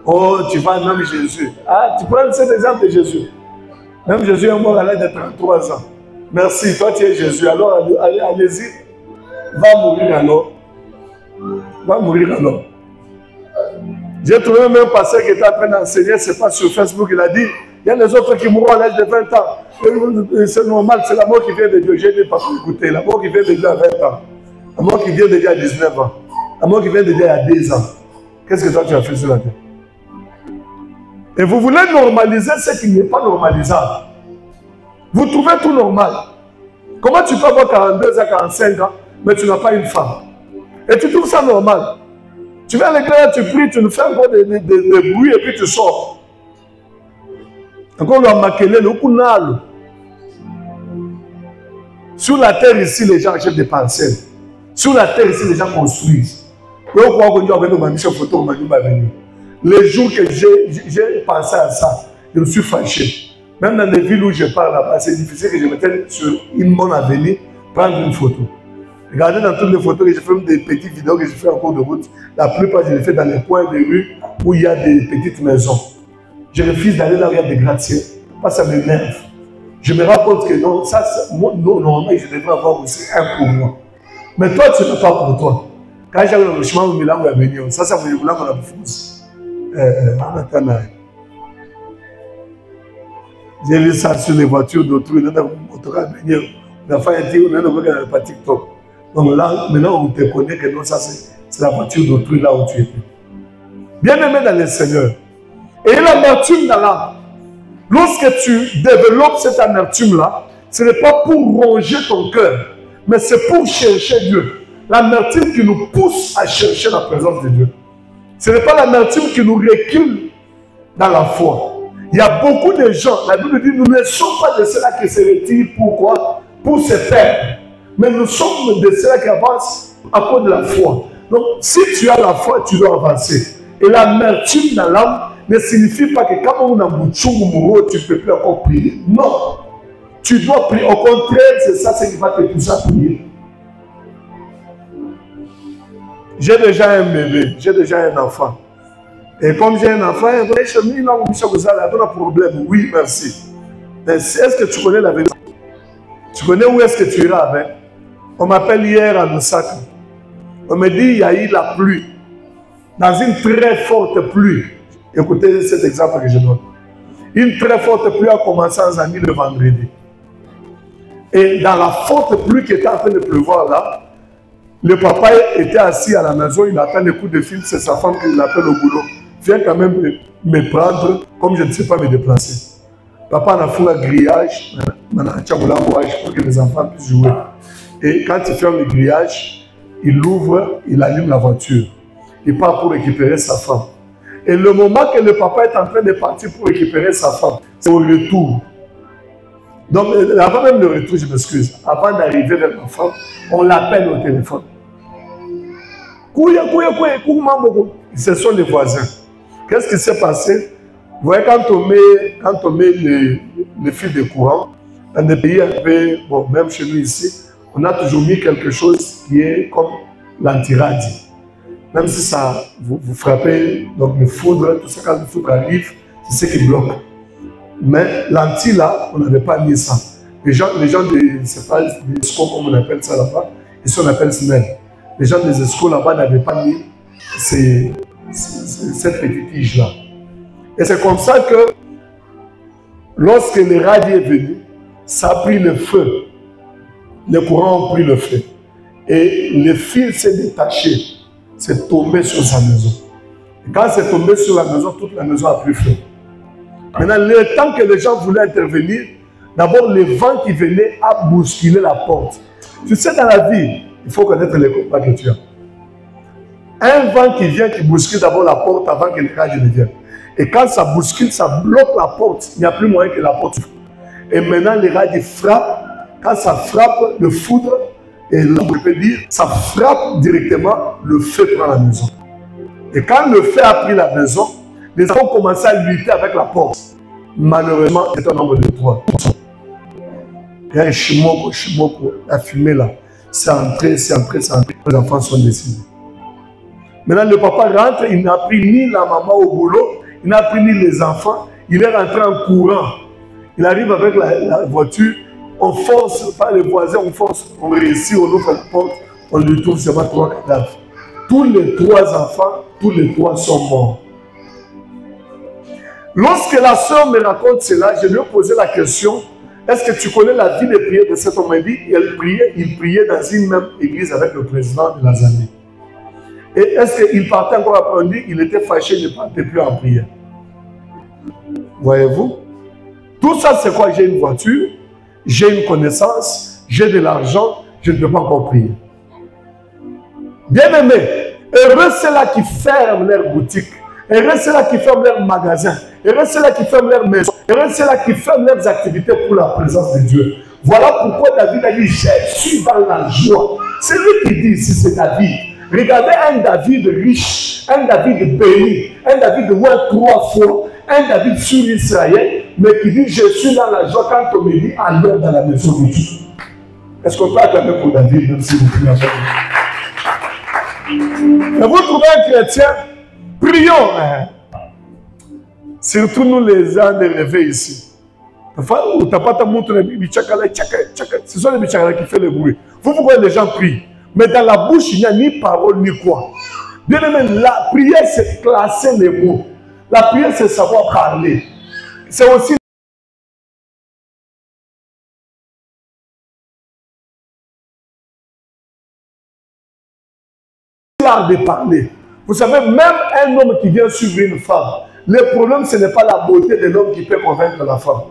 Oh, tu vas même Jésus. Ah, tu prends cet exemple de Jésus. Même Jésus est mort à l'âge de 33 ans. Merci, toi tu es Jésus. Alors allez-y. Va mourir alors. Va mourir alors. J'ai trouvé même un pasteur qui était en train d'enseigner, c'est pas sur Facebook, il a dit, il y a les autres qui mourront à l'âge de 20 ans. C'est normal, c'est la mort qui vient de Dieu. J'ai dit, pas écoutez, la mort qui vient de Dieu à 20 ans. La mort qui vient de Dieu à 19 ans. La mort qui vient de Dieu à 10 ans. Qu'est-ce que toi tu as fait sur la terre? Et vous voulez normaliser ce qui n'est pas normalisable. Vous trouvez tout normal. Comment tu peux avoir 42 ans, 45 ans, mais tu n'as pas une femme? Et tu trouves ça normal? Tu vas à l'église, tu pries, tu nous fais encore des bruits et puis tu sors. Encore le maquillé, le kunal. Sur la terre ici, les gens achètent des parcelles. Sur la terre ici, les gens construisent. Les jours que j'ai pensé à ça, je me suis fâché. Même dans les villes où je parle là-bas, c'est difficile que je mette sur une bonne avenue, prendre une photo. Regardez dans toutes les photos que je fais, des petites vidéos que je fais en cours de route. La plupart, je les fais dans les coins des rues où il y a des petites maisons. Je refuse d'aller là où il y a des gratte-ciel. Parce que ça m'énerve. Je me rends compte que non, ça, moi, non, normalement, je devrais avoir aussi un pour moi. Mais toi, tu ne fais pas pour toi. Quand j'arrive dans le chemin au Milan ou à Benio, ça veut dire qu'on a fausse. J'ai vu ça sur les voitures d'autrui. On a fait un tir, on a pas TikTok. Donc là, maintenant, on te connaît que non, ça c'est la voiture d'autrui là où tu étais. Bien aimé dans le Seigneur. Et l'amertume dans l'âme. Lorsque tu développes cette amertume-là, ce n'est pas pour ronger ton cœur, mais c'est pour chercher Dieu. L'amertume qui nous pousse à chercher la présence de Dieu. Ce n'est pas l'amertume qui nous recule dans la foi. Il y a beaucoup de gens, la Bible dit, nous ne sommes pas de ceux-là qui se retirent. Pourquoi? Pour se perdre. Mais nous sommes de ceux-là qui avancent à cause de la foi. Donc, si tu as la foi, tu dois avancer. Et l'amertume dans l'âme ne signifie pas que quand on a un tu ne peux plus encore prier. Non. Tu dois prier. Au contraire, c'est ça qui va te pousser à prier. J'ai déjà un bébé, j'ai déjà un enfant. Et comme j'ai un enfant, il y a un problème. Oui, merci. Mais est-ce que tu connais la vérité? Tu connais où est-ce que tu iras avec? On m'appelle hier à Lusaka. On me dit il y a eu la pluie. Dans une très forte pluie. Écoutez cet exemple que je donne. Une très forte pluie a commencé en Zambie le vendredi. Et dans la forte pluie qui était en train de pleuvoir là, le papa était assis à la maison, il attend le coup de fil, c'est sa femme qui l'appelle au boulot. Viens quand même me prendre, comme je ne sais pas me déplacer. Papa a fait un grillage, pour que les enfants puissent jouer. Et quand il ferme le grillage, il l'ouvre, il allume la voiture. Il part pour récupérer sa femme. Et le moment que le papa est en train de partir pour récupérer sa femme, c'est au retour. Donc, avant même le retour, je m'excuse, avant d'arriver vers ma femme, on l'appelle au téléphone. ce sont les voisins. Qu'est-ce qui s'est passé? Vous voyez, quand on met le fil de courant, dans des pays un peu, bon, même chez nous ici, on a toujours mis quelque chose qui est comme l'antiradie. Même si ça vous frappez, donc le foudre, tout ça, quand le foudre arrive, c'est ce qui bloque. Mais l'anti là, on n'avait pas mis ça. Les gens c'est pas des escos comme on appelle ça là-bas, ici on appelle SNEL. Les gens des escos là-bas n'avaient pas mis cette petite tige-là. Et c'est comme ça que, lorsque le radis est venu, ça a pris le feu. Les courants ont pris le feu. Et le fil s'est détaché. C'est tombé sur sa maison. Et quand c'est tombé sur la maison, toute la maison a pris feu. Maintenant, le temps que les gens voulaient intervenir, d'abord, le vent qui venait a bousculé la porte. Tu sais, dans la vie, il faut connaître les combats que tu as. Un vent qui vient, qui bouscule d'abord la porte avant que le radis ne vienne. Et quand ça bouscule, ça bloque la porte. Il n'y a plus moyen que la porte s'ouvre. Et maintenant, le radis frappe. Quand ça frappe le foudre, et là, on peut dire, ça frappe directement, le feu prend la maison. Et quand le feu a pris la maison, les enfants ont commencé à lutter avec la porte. Malheureusement, c'est un nombre de 3. Il y a un chimoko, la fumée là. C'est entré. Les enfants sont décédés. Maintenant, le papa rentre, il n'a pris ni la maman au boulot, il n'a pris ni les enfants, il est rentré en courant. Il arrive avec la voiture, on force, pas les voisins, on force, on réussit, on ouvre la porte, on lui trouve seulement 3 cadavres. Tous les 3 enfants, tous les 3 sont morts. Lorsque la sœur me raconte cela, je lui ai posé la question, est-ce que tu connais la vie de prière de cet homme? Il priait dans une même église avec le président de la Zambie. Et est-ce qu'il partait encore après? On dit il était fâché, il ne partait plus en prière. Voyez-vous? Tout ça, c'est quoi? J'ai une voiture, j'ai une connaissance, j'ai de l'argent, je ne peux pas encore prier. Bien aimé, heureux ceux-là qui ferment leur boutique, heureux ceux-là qui ferment leur magasin, heureux ceux-là qui ferment leur maison, heureux ceux-là qui ferment leurs activités pour la présence de Dieu. Voilà pourquoi David a dit, je suis dans la joie. C'est lui qui dit ici, c'est David. Regardez un David riche, un David béni, un David de moins 3 fois, un David sur Israël, mais qui dit, je suis dans la joie quand on me dit, allons dans la maison de Dieu. Est-ce qu'on peut acclamer pour David, même si vous priez avec lui? Mais vous trouvez un chrétien, prions. Surtout nous les gens de rêver ici. Parfois, où tu n'as pas ta montre, ce sont les bichakala qui font le bruit. Vous voyez les gens prient. Mais dans la bouche, il n'y a ni parole ni quoi. Bien aimé, la prière, c'est classer les mots. La prière, c'est savoir parler. C'est aussi l'art de parler. Vous savez, même un homme qui vient suivre une femme, le problème, ce n'est pas la beauté de l'homme qui peut convaincre la femme.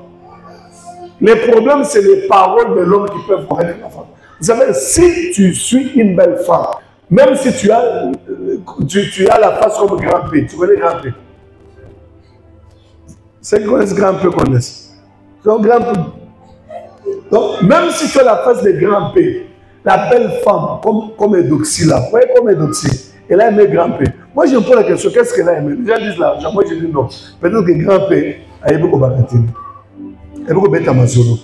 Le problème, c'est les paroles de l'homme qui peuvent convaincre la femme. Vous savez, si tu suis une belle femme, même si tu as la face comme Grand P, tu connais Grand P? Ceux qui connaissent Grand P connaissent. Donc, même si tu as la face de Grand P, la belle femme, comme Edoxy là, vous voyez comme Edoxy, elle a aimé Grand P. Moi, je me pose la question, qu'est-ce qu'elle a aimé? Les gens disent l'argent, moi je dis non. Peut-être que Grand P a aimé beaucoup Bakatine. Elle a beaucoup Beta Mazolo.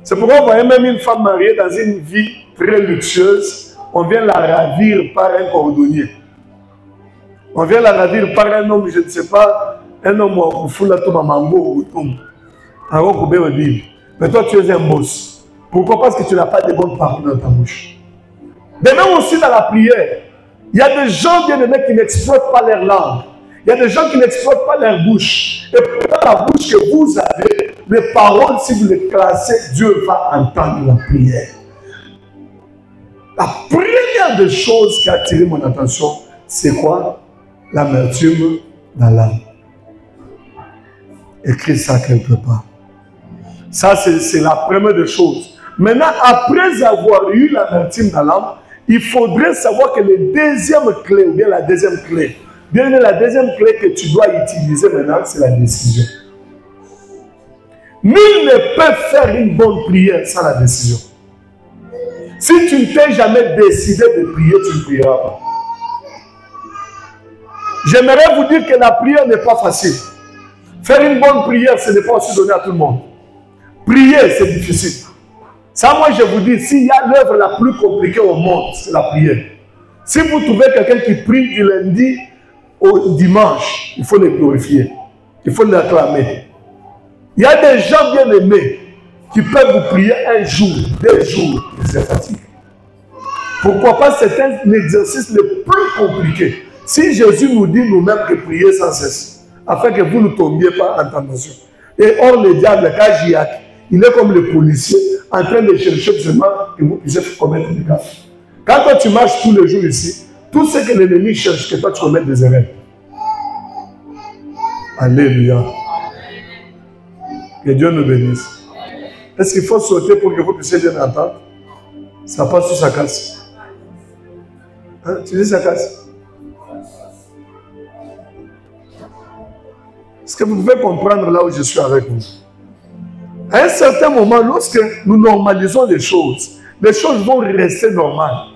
C'est pourquoi vous voyez même une femme mariée dans une vie très luxueuse, on vient la ravir par un cordonnier. On vient la ravir par un homme, je ne sais pas, un homme au foula toma mambo ou tom. Un homme au Bible. Mais toi tu es un boss. Pourquoi? Parce que tu n'as pas de bonnes paroles dans ta bouche. Mais même aussi dans la prière, il y a des gens bien aimés qui n'exploitent pas leur langue. Il y a des gens qui n'exploitent pas leur bouche. Et pourtant la bouche que vous avez, les paroles, si vous les classez, Dieu va entendre la prière. La première des choses qui a attiré mon attention, c'est quoi? L'amertume dans l'âme. Écris ça quelque part. Ça, c'est la première des choses. Maintenant, après avoir eu l'amertume dans l'âme, il faudrait savoir que la deuxième clé, ou bien la deuxième clé, la deuxième clé que tu dois utiliser maintenant, c'est la décision. Nul ne peut faire une bonne prière sans la décision. Si tu ne t'es jamais décidé de prier, tu ne prieras pas. J'aimerais vous dire que la prière n'est pas facile. Faire une bonne prière, ce n'est pas aussi donné à tout le monde. Prier, c'est difficile. Ça, moi, je vous dis, s'il y a l'œuvre la plus compliquée au monde, c'est la prière. Si vous trouvez quelqu'un qui prie du lundi au dimanche, il faut le glorifier. Il faut l'acclamer. Il y a des gens bien aimés qui peuvent vous prier un jour, 2 jours, ils se fatiguent. Pourquoi pas? C'est un exercice le plus compliqué. Si Jésus nous dit nous-mêmes de prier sans cesse, afin que vous ne tombiez pas en tentation. Et or, le diable, Kajiak, il est comme le policier en train de chercher seulement que vous puissiez commettre des gaffes. Quand toi tu marches tous les jours ici, tout ce que l'ennemi cherche, que toi tu commettes des erreurs. Alléluia. Que Dieu nous bénisse. Est-ce qu'il faut sauter pour que vous puissiez bien entendre? Ça passe ou ça casse? Hein? Tu dis ça casse? Est-ce que vous pouvez comprendre là où je suis avec vous? À un certain moment, lorsque nous normalisons les choses vont rester normales.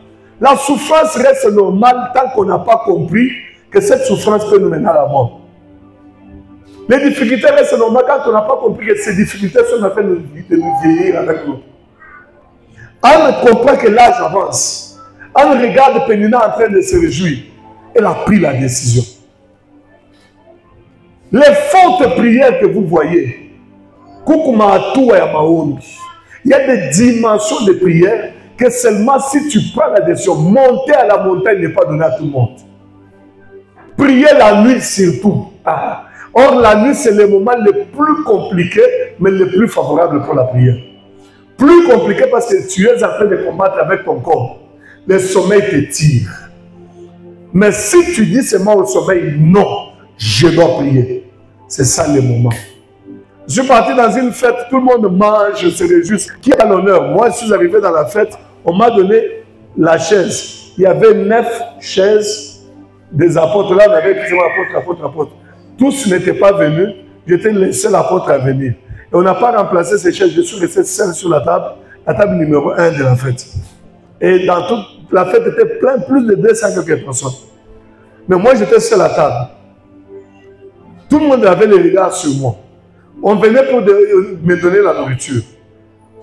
La souffrance reste normale tant qu'on n'a pas compris que cette souffrance peut nous mener à la mort. Les difficultés restent normales quand on n'a pas compris que ces difficultés sont en train de nous vieillir avec nous. On comprend que l'âge avance. On regarde Pénina en train de se réjouir. Elle a pris la décision. Les fortes prières que vous voyez, il y a des dimensions de prière que seulement si tu prends la décision, monter à la montagne n'est pas donné à tout le monde. Prier la nuit surtout. Or, la nuit, c'est le moment le plus compliqué, mais le plus favorable pour la prière. Plus compliqué parce que tu es en train de combattre avec ton corps. Le sommeil te tire. Mais si tu dis seulement au sommeil, non, je dois prier. C'est ça le moment. Je suis parti dans une fête, tout le monde mange, se réjouit. Qui a l'honneur? Moi, je suis arrivé dans la fête, on m'a donné la chaise. Il y avait 9 chaises des apôtres. Là, on avait écrit apôtre. Tous n'étaient pas venus. J'étais le seul apôtre à venir. Et on n'a pas remplacé ces chaises. Je suis resté seul sur la table numéro 1 de la fête. Et dans toute la fête était plein, plus de 200 quelques personnes. Mais moi, j'étais seul à table. Tout le monde avait les regards sur moi. On venait pour me donner la nourriture.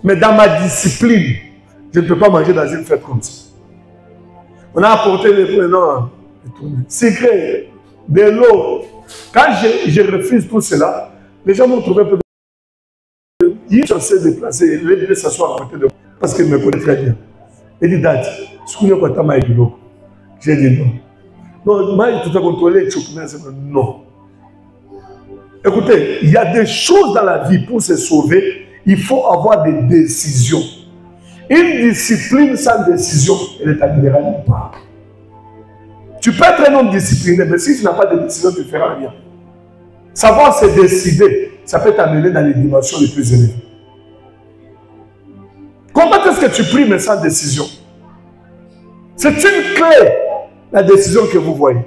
Mais dans ma discipline, je ne peux pas manger dans une fête comme ça. On a apporté les prénoms, secret, de l'eau. Quand je refuse tout cela, les gens m'ont trouvé un peu de... Ils sont censés se déplacer, ils devaient s'asseoir à côté de moi. Parce qu'ils me connaissent très bien. Il dit, Dad, ce qu'on a quoi t'as maï l'eau. J'ai dit non. Non, maï tout a contrôlé, non. Écoutez, il y a des choses dans la vie pour se sauver, il faut avoir des décisions. Une discipline sans décision, elle est admirée nulle part. Tu peux être un homme discipliné, mais si tu n'as pas de décision, tu ne feras rien. Savoir se décider, ça peut t'amener dans les dimensions les plus élevées. Comment est-ce que tu pries mais sans décision? C'est une clé, la décision que vous voyez.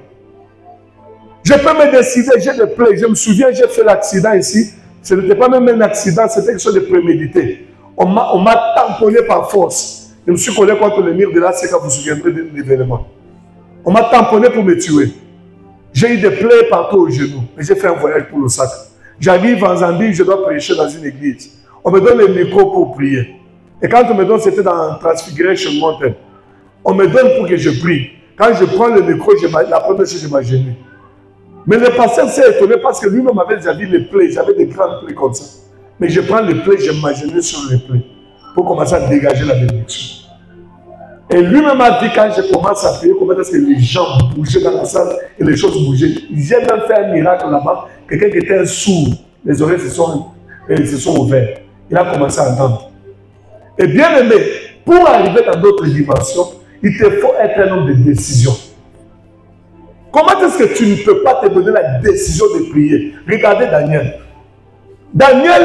Je peux me décider, j'ai des plaies. Je me souviens, j'ai fait l'accident ici. Ce n'était pas même un accident, c'était quelque chose de prémédité. On m'a tamponné par force. Je me suis collé contre le mur de là, c'est quand vous vous souviendrez de l'événement. On m'a tamponné pour me tuer. J'ai eu des plaies partout au genou. Et j'ai fait un voyage pour le sac. J'arrive en Zambie, je dois prêcher dans une église. On me donne le micro pour prier. Et quand on me donne, c'était dans Transfiguration Mountain. On me donne pour que je prie. Quand je prends le micro, la première chose, je m'agenouille. Mais le pasteur s'est étonné parce que lui-même avait déjà vu les plaies. J'avais des grandes plaies comme ça. Mais je prends les plaies, je m'agenouille sur les plaies pour commencer à dégager la bénédiction. Et lui-même a dit quand je commence à prier, comment est-ce que les gens bougeaient dans la salle et les choses bougeaient. J'ai même fait un miracle là-bas. Quelqu'un qui était sourd, les oreilles se sont ouvertes. Il a commencé à entendre. Et bien aimé, pour arriver dans d'autres dimensions, il te faut être un homme de décision. Comment est-ce que tu ne peux pas te donner la décision de prier? Regardez Daniel. Daniel,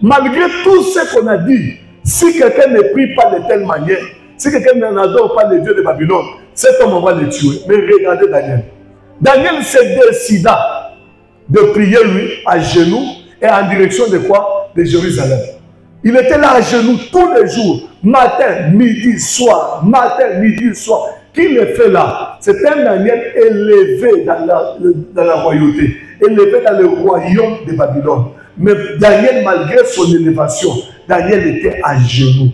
malgré tout ce qu'on a dit, si quelqu'un ne prie pas de telle manière, si quelqu'un n'adore pas les dieux de Babylone, cet homme, on va le tuer. Mais regardez Daniel. Daniel se décida de prier lui à genoux et en direction de quoi? De Jérusalem. Il était là à genoux tous les jours, matin, midi, soir, matin, midi, soir. Qui le fait là? C'est un Daniel élevé dans la royauté, élevé dans le royaume de Babylone. Mais Daniel, malgré son élévation, Daniel était à genoux.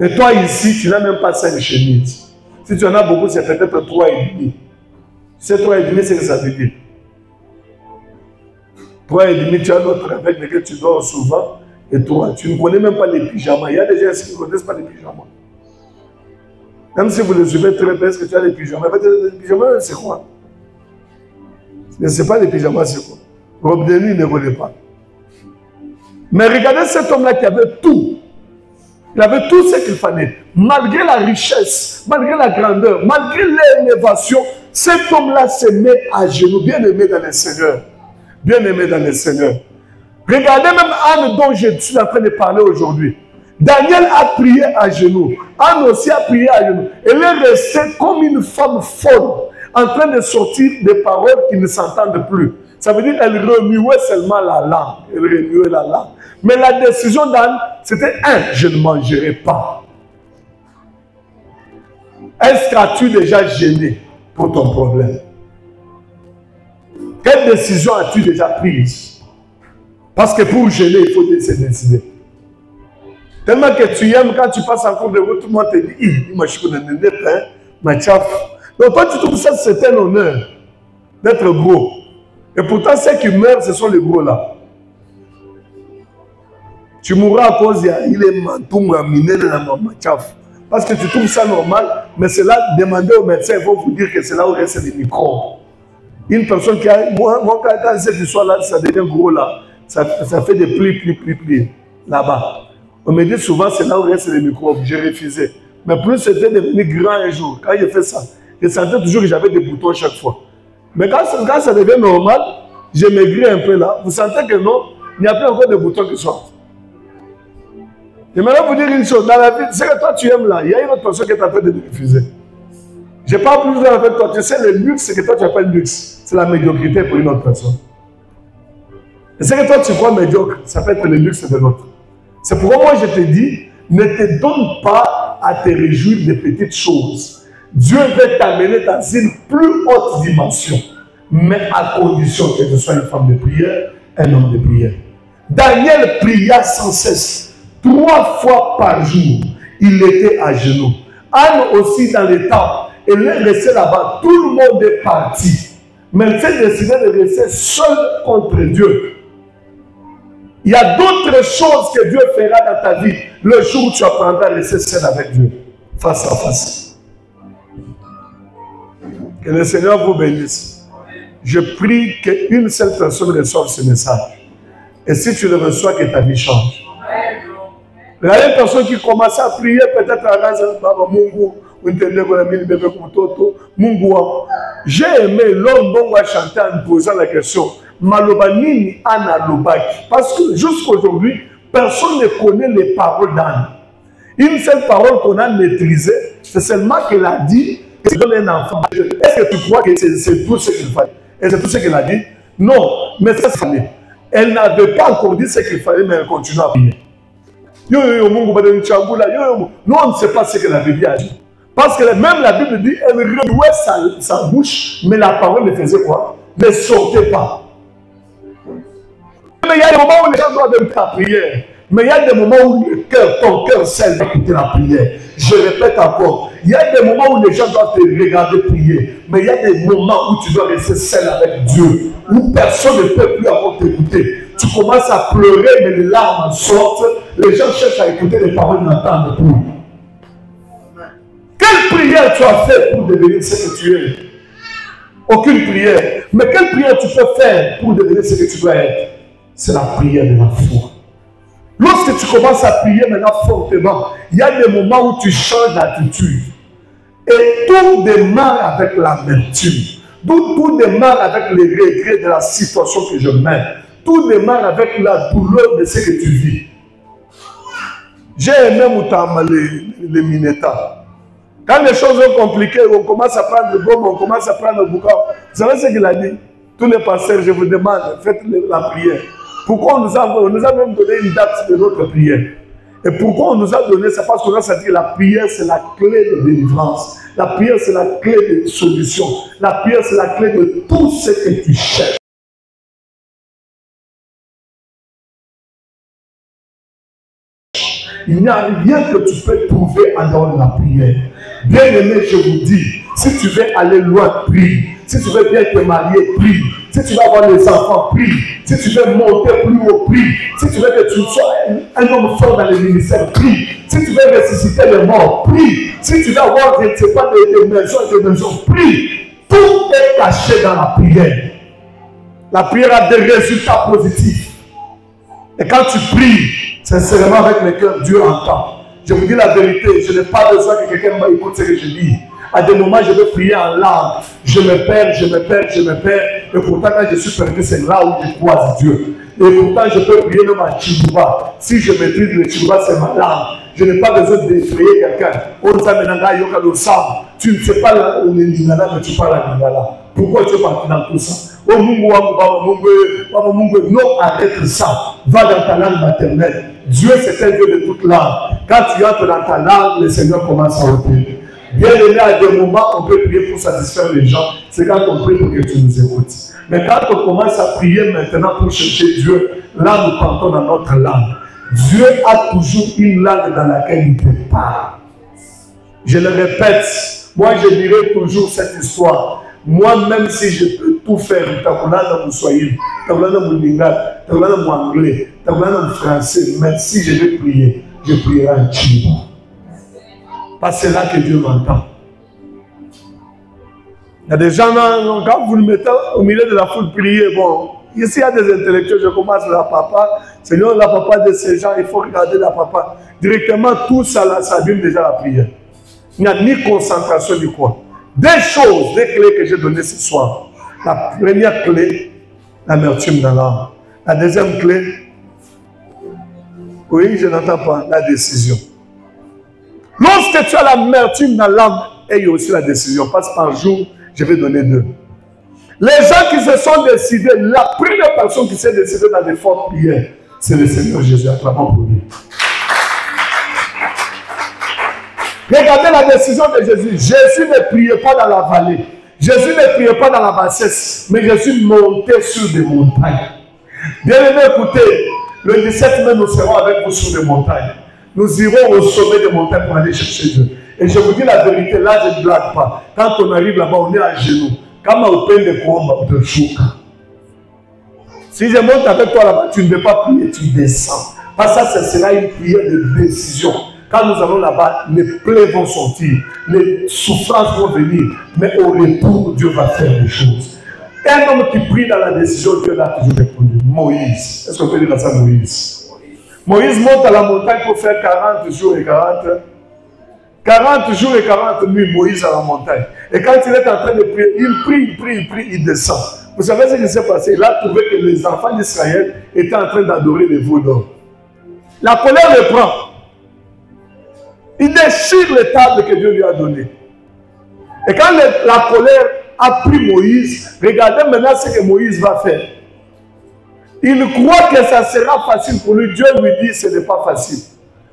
Et toi ici, tu n'as même pas 5 chemises. Si tu en as beaucoup, c'est peut-être 3,5. C'est 3,5, c'est ce que ça veut dire. 3,5, tu as d'autres avec lesquels tu dors souvent. Et toi, tu ne connais même pas les pyjamas. Il y a des gens qui ne connaissent pas les pyjamas. Même si vous les suivez très bien, est-ce que tu as les pyjamas? Les pyjamas, c'est quoi? Je ne sais pas les pyjamas, c'est quoi. Robe de nuit, il ne connaît pas. Mais regardez cet homme-là qui avait tout. Il avait tout ce qu'il fallait. Malgré la richesse, malgré la grandeur, malgré l'élévation, cet homme-là se met à genoux, bien aimé dans le Seigneur. Bien aimé dans le Seigneur. Regardez même Anne dont je suis en train de parler aujourd'hui. Daniel a prié à genoux. Anne aussi a prié à genoux. Elle est restée comme une femme folle, en train de sortir des paroles qui ne s'entendent plus. Ça veut dire qu'elle remuait seulement la langue. Elle remuait la langue. Mais la décision d'Anne, c'était je ne mangerai pas. Est-ce qu'as-tu déjà gêné pour ton problème? Quelle décision as-tu déjà prise? Parce que pour gêner, il faut se décider. Tellement que tu aimes, quand tu passes en cours de route, tout le monde te dit, moi je connais ma tchaf. Donc toi, tu trouves ça, c'est un honneur d'être gros. Et pourtant, ceux qui meurent, ce sont les gros là. Tu mourras à cause, il est mantoum raminé dans la tchaf. Parce que tu trouves ça normal, mais c'est là, demandez au médecin, ils vont vous dire que c'est là où restent les microbes. Une personne qui a, moi quand cette histoire-là, ça devient gros là, ça fait des plis, là-bas. On me dit souvent, c'est là où restent les microbes. J'ai refusé. Mais plus c'était devenu grand un jour, quand j'ai fait ça, je sentais toujours que j'avais des boutons chaque fois. Mais quand ça devient normal, j'ai maigri un peu là. Vous sentez que non, il n'y a plus encore de boutons qui sortent. J'aimerais vous dire une chose. Dans la vie, c'est que toi tu aimes là, il y a une autre personne qui est en train de te refuser. Je n'ai pas plus avec toi. Tu sais, le luxe, c'est que toi tu appelles luxe. C'est la médiocrité pour une autre personne. Et c'est que toi tu crois médiocre, ça peut être le luxe de l'autre. C'est pourquoi moi je te dis, ne te donne pas à te réjouir des petites choses. Dieu veut t'amener dans une plus haute dimension, mais à condition que tu sois une femme de prière, un homme de prière. Daniel pria sans cesse, 3 fois par jour, il était à genoux. Anne aussi dans le temple, elle est restée là-bas, tout le monde est parti. Mais elle s'est décidée de rester seule contre Dieu. Il y a d'autres choses que Dieu fera dans ta vie le jour où tu apprendras à rester seul avec Dieu, face à face. Que le Seigneur vous bénisse. Je prie qu'une seule personne reçoive ce message. Et si tu le reçois, que ta vie change. Il y a une personne qui commence à prier, peut-être à la j'ai aimé l'homme dont on va chanter en posant la question. Malobanini Anna Lobaki. Parce que jusqu'aujourd'hui, personne ne connaît les paroles d'Anne. Une seule parole qu'on a maîtrisée, c'est seulement qu'elle a dit qu'elle donne un enfant. Est-ce que tu crois que c'est tout ce qu'il fallait? Et c'est tout ce qu'elle a dit? Non, mais ça c'est fallait. Elle n'avait pas encore dit ce qu'il fallait, mais elle continue à prier. Nous, on ne sait pas ce qu'elle avait dit à Dieu. Parce que même la Bible dit, elle renouait sa bouche, mais la parole ne faisait quoi? Ne sortait pas. Mais il y a des moments où les gens doivent écouter la prière. Mais il y a des moments où ton cœur seul doit écouter la prière. Je répète encore, il y a des moments où les gens doivent te regarder prier. Mais il y a des moments où tu dois rester seul avec Dieu. Où personne ne peut plus avoir t'écouter. Tu commences à pleurer, mais les larmes sortent. Les gens cherchent à écouter les paroles, n'entendent plus. Quelle prière tu as fait pour devenir ce que tu es? Aucune prière. Mais quelle prière tu peux faire pour devenir ce que tu dois être? C'est la prière de la foi. Lorsque tu commences à prier maintenant fortement, il y a des moments où tu changes d'attitude. Et tout démarre avec l'amertume. Tout démarre avec les regrets de la situation que je mène. Tout démarre avec la douleur de ce que tu vis. J'ai aimé Moutama les Mineta. Quand les choses sont compliquées, on commence à prendre le gomme, on commence à prendre le boucan. Vous savez ce qu'il a dit? Tous les pasteurs, je vous demande, faites la prière. Pourquoi on nous a même donné une date de notre prière? Et pourquoi on nous a donné, c'est parce qu'on a senti que la prière, c'est la clé de délivrance. La prière, c'est la clé de solution. La prière, c'est la clé de tout ce que tu cherches. Il n'y a rien que tu peux trouver en dehors de la prière. Bien aimé, je vous dis, si tu veux aller loin, prie. Si tu veux bien te marier, prie. Si tu veux avoir des enfants, prie. Si tu veux monter plus haut, prie. Si tu veux que tu sois un homme fort dans le ministère, prie. Si tu veux ressusciter les morts, prie. Si tu veux avoir, je ne sais pas, des maisons, prie. Tout est caché dans la prière. La prière a des résultats positifs. Et quand tu pries, sincèrement avec le cœur, Dieu entend. Je vous dis la vérité, je n'ai pas besoin que quelqu'un m'écoute ce que je dis. À des moments, je veux prier en langue. Je me perds. Et pourtant, quand je suis perdu, c'est là où je croise Dieu. Et pourtant, je peux prier même en Chiluba. Si je maîtrise le Chiluba, c'est ma langue. Je n'ai pas besoin d'effrayer quelqu'un. Tu ne sais pas le Lingala, mais tu parles à Lingala. Pourquoi tu es parti dans tout ça? Non, arrête ça. Va dans ta langue maternelle. Dieu, c'est un Dieu de toute langue. Quand tu entres dans ta langue, le Seigneur commence à opérer. Bien aimé, à des moments, on peut prier pour satisfaire les gens. C'est quand on prie pour que tu nous écoutes. Mais quand on commence à prier maintenant pour chercher Dieu, là, nous partons dans notre langue. Dieu a toujours une langue dans laquelle il te parle. Je le répète, moi, je dirai toujours cette histoire. Moi, même si je peux tout faire, mon swahili, mon lingala, mon anglais, mon français, même si je vais prier, je prierai en Chiba. Parce que c'est là que Dieu m'entend. Il y a des gens, quand vous le mettez au milieu de la foule prier, bon, ici il y a des intellectuels, je commence la papa, Seigneur, la papa de ces gens, il faut regarder la papa. Directement, tout ça, là, ça abîme déjà la prière. Il n'y a ni concentration ni quoi. Des choses, des clés que j'ai données ce soir. La première clé, l'amertume dans l'âme. La deuxième clé, oui, je n'entends pas, la décision. Lorsque tu as l'amertume dans l'âme, et il y a aussi la décision. Passe par jour, je vais donner 2. Les gens qui se sont décidés, la première personne qui s'est décidée dans des fortes prières, c'est le Seigneur Jésus, acclamons pour lui. Regardez la décision de Jésus. Jésus ne priait pas dans la vallée. Jésus ne priait pas dans la bassesse. Mais Jésus montait sur des montagnes. Bien aimé, écoutez, le 17 mai, nous serons avec vous sur des montagnes. Nous irons au sommet des montagnes pour aller chercher Dieu. Et je vous dis la vérité, là je ne blague pas. Quand on arrive là-bas, on est à genoux. Quand on peine de combat, on te choque. Si je monte avec toi là-bas, tu ne veux pas prier, tu descends. Parce que ça, ce sera une prière de décision. Quand nous allons là-bas, les plaies vont sortir, les souffrances vont venir, mais au retour, Dieu va faire des choses. Un homme qui prie dans la décision, Dieu l'a toujours répondu. Moïse. Est-ce qu'on peut dire ça, Moïse? Moïse monte à la montagne pour faire 40 jours et 40 jours et 40 nuits, Moïse à la montagne. Et quand il est en train de prier, il prie, il descend. Vous savez ce qui s'est passé? Il a trouvé que les enfants d'Israël étaient en train d'adorer les veaux d'or. La colère le prend. Il déchire les tables que Dieu lui a données. Et quand la colère a pris Moïse, regardez maintenant ce que Moïse va faire. Il croit que ça sera facile pour lui. Dieu lui dit ce n'est pas facile.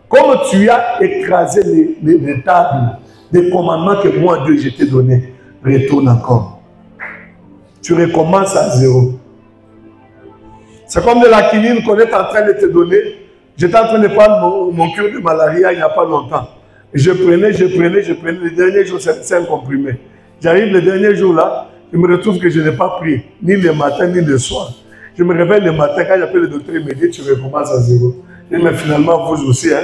Comme tu as écrasé les tables des commandements que moi, Dieu, je t'ai donné, retourne encore. Tu recommences à zéro. C'est comme de la quinine qu'on est en train de te donner. J'étais en train de prendre mon cure de malaria il n'y a pas longtemps. Je prenais. Le dernier jour, c'est un comprimé. J'arrive le dernier jour là, je me retrouve que je n'ai pas pris, ni le matin, ni le soir. Je me réveille le matin, quand j'appelle le docteur, il me dit, tu recommences à zéro. Et mais finalement, vous aussi, hein.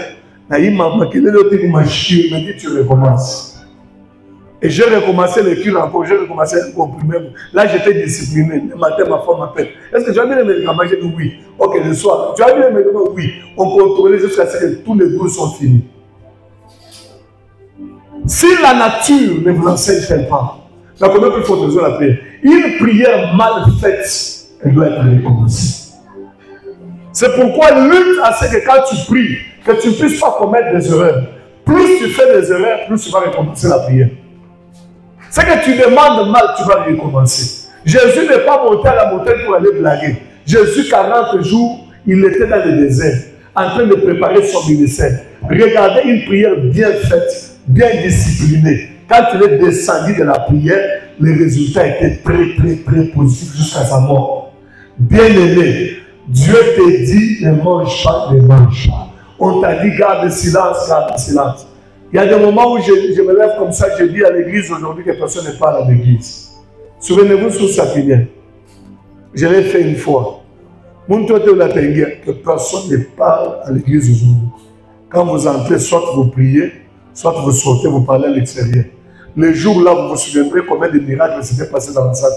Il m'a marqué, le docteur m'a chié, il me dit, tu recommences. Et j'ai recommencé le cure encore, j'ai recommencé un comprimé. Là, j'étais discipliné. Le matin, ma femme m'appelle. Est-ce que tu as bien les médicaments? J'ai dit oui. Ok, le soir. Tu as bien les médicaments? Oui. On contrôlait jusqu'à ce que tous les 12 sont finis. Si la nature ne vous enseigne pas, la première plus forte raison de la prière, une prière mal faite, elle doit être recommencée. C'est pourquoi lutte à ce que quand tu pries, que tu ne puisses pas commettre des erreurs. Plus tu fais des erreurs, plus tu vas recommencer la prière. Ce que tu demandes mal, tu vas recommencer. Jésus n'est pas monté à la montagne pour aller blaguer. Jésus, 40 jours, il était dans le désert. en train de préparer son ministère. Regardez une prière bien faite, bien disciplinée. Quand il est descendu de la prière, les résultats étaient très positifs jusqu'à sa mort. Bien-aimé, Dieu te dit ne mange pas, ne mange pas. On t'a dit garde le silence, garde le silence. Il y a des moments où je me lève comme ça, je dis à l'église aujourd'hui que personne ne parle à l'église. Souvenez-vous sur Sapinien. Je l'ai fait une fois. Que personne ne parle à l'église aujourd'hui. Quand vous entrez, soit vous priez, soit vous sortez, vous parlez à l'extérieur. Le jour là, vous vous souviendrez combien de miracles s'étaient passés dans la salle.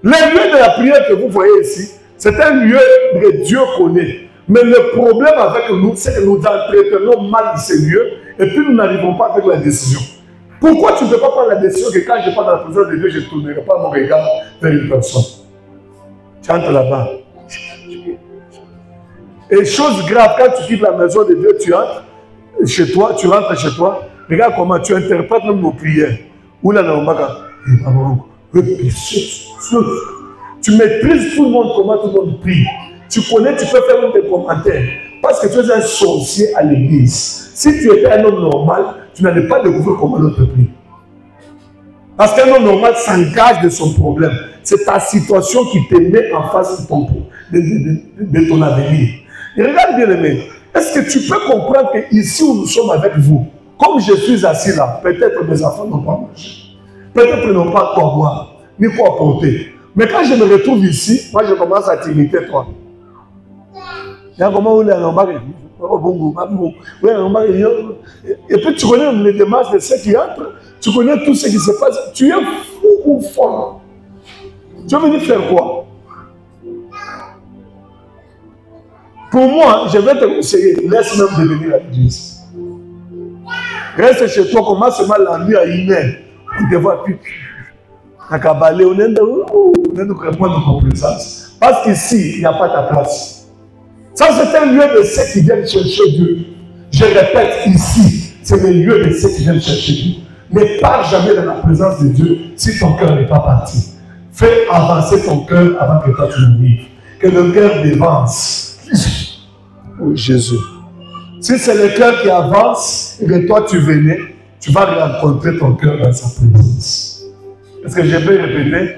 Le lieu de la prière que vous voyez ici, c'est un lieu que Dieu connaît. Mais le problème avec nous, c'est que nous entretenons mal ces lieux et puis nous n'arrivons pas avec la décision. Pourquoi tu ne peux pas prendre la décision que quand je pars dans la présence de Dieu, je ne tournerai pas mon regard vers une personne? Tu entres là-bas. Et chose grave, quand tu quittes la maison de Dieu, tu entres chez toi, tu rentres chez toi. Regarde comment tu interprètes même nos prières. Tu maîtrises tout le monde, comment tout le monde prie. Tu connais, tu peux faire même des commentaires. Parce que tu es un sorcier à l'église. Si tu étais un homme normal, tu n'allais pas découvrir comment l'autre prie. Parce qu'un homme normal s'engage de son problème. C'est ta situation qui te met en face de ton avenir. Et regarde bien aimé, est-ce que tu peux comprendre qu'ici où nous sommes avec vous, comme je suis assis là, peut-être mes enfants n'ont pas mangé, peut-être ils n'ont pas quoi boire, ni quoi porter. Mais quand je me retrouve ici, moi je commence à t'imiter toi. Il y a comment où les Lombards, et puis tu connais les démarches de ceux qui entrent, tu connais tout ce qui se passe. Tu es fou ou folle. Tu veux venir faire quoi? Pour moi, je vais te conseiller, laisse même devenir à l'église. Reste chez toi, commence seulement la nuit à 1h. On te voit plus. À Kabalé, on est de répondre de complaisance. Parce qu'ici, il n'y a pas ta place. Ça, c'est un lieu de ceux qui viennent chercher Dieu. Je répète, ici, c'est le lieu de ceux qui viennent chercher Dieu. Ne pars jamais dans la présence de Dieu si ton cœur n'est pas parti. Fais avancer ton cœur avant que toi tu mourir. Que le cœur dévance. Oh Jésus. Si c'est le cœur qui avance et que toi tu venais, tu vas rencontrer ton cœur dans sa présence. Est-ce que je peux répéter?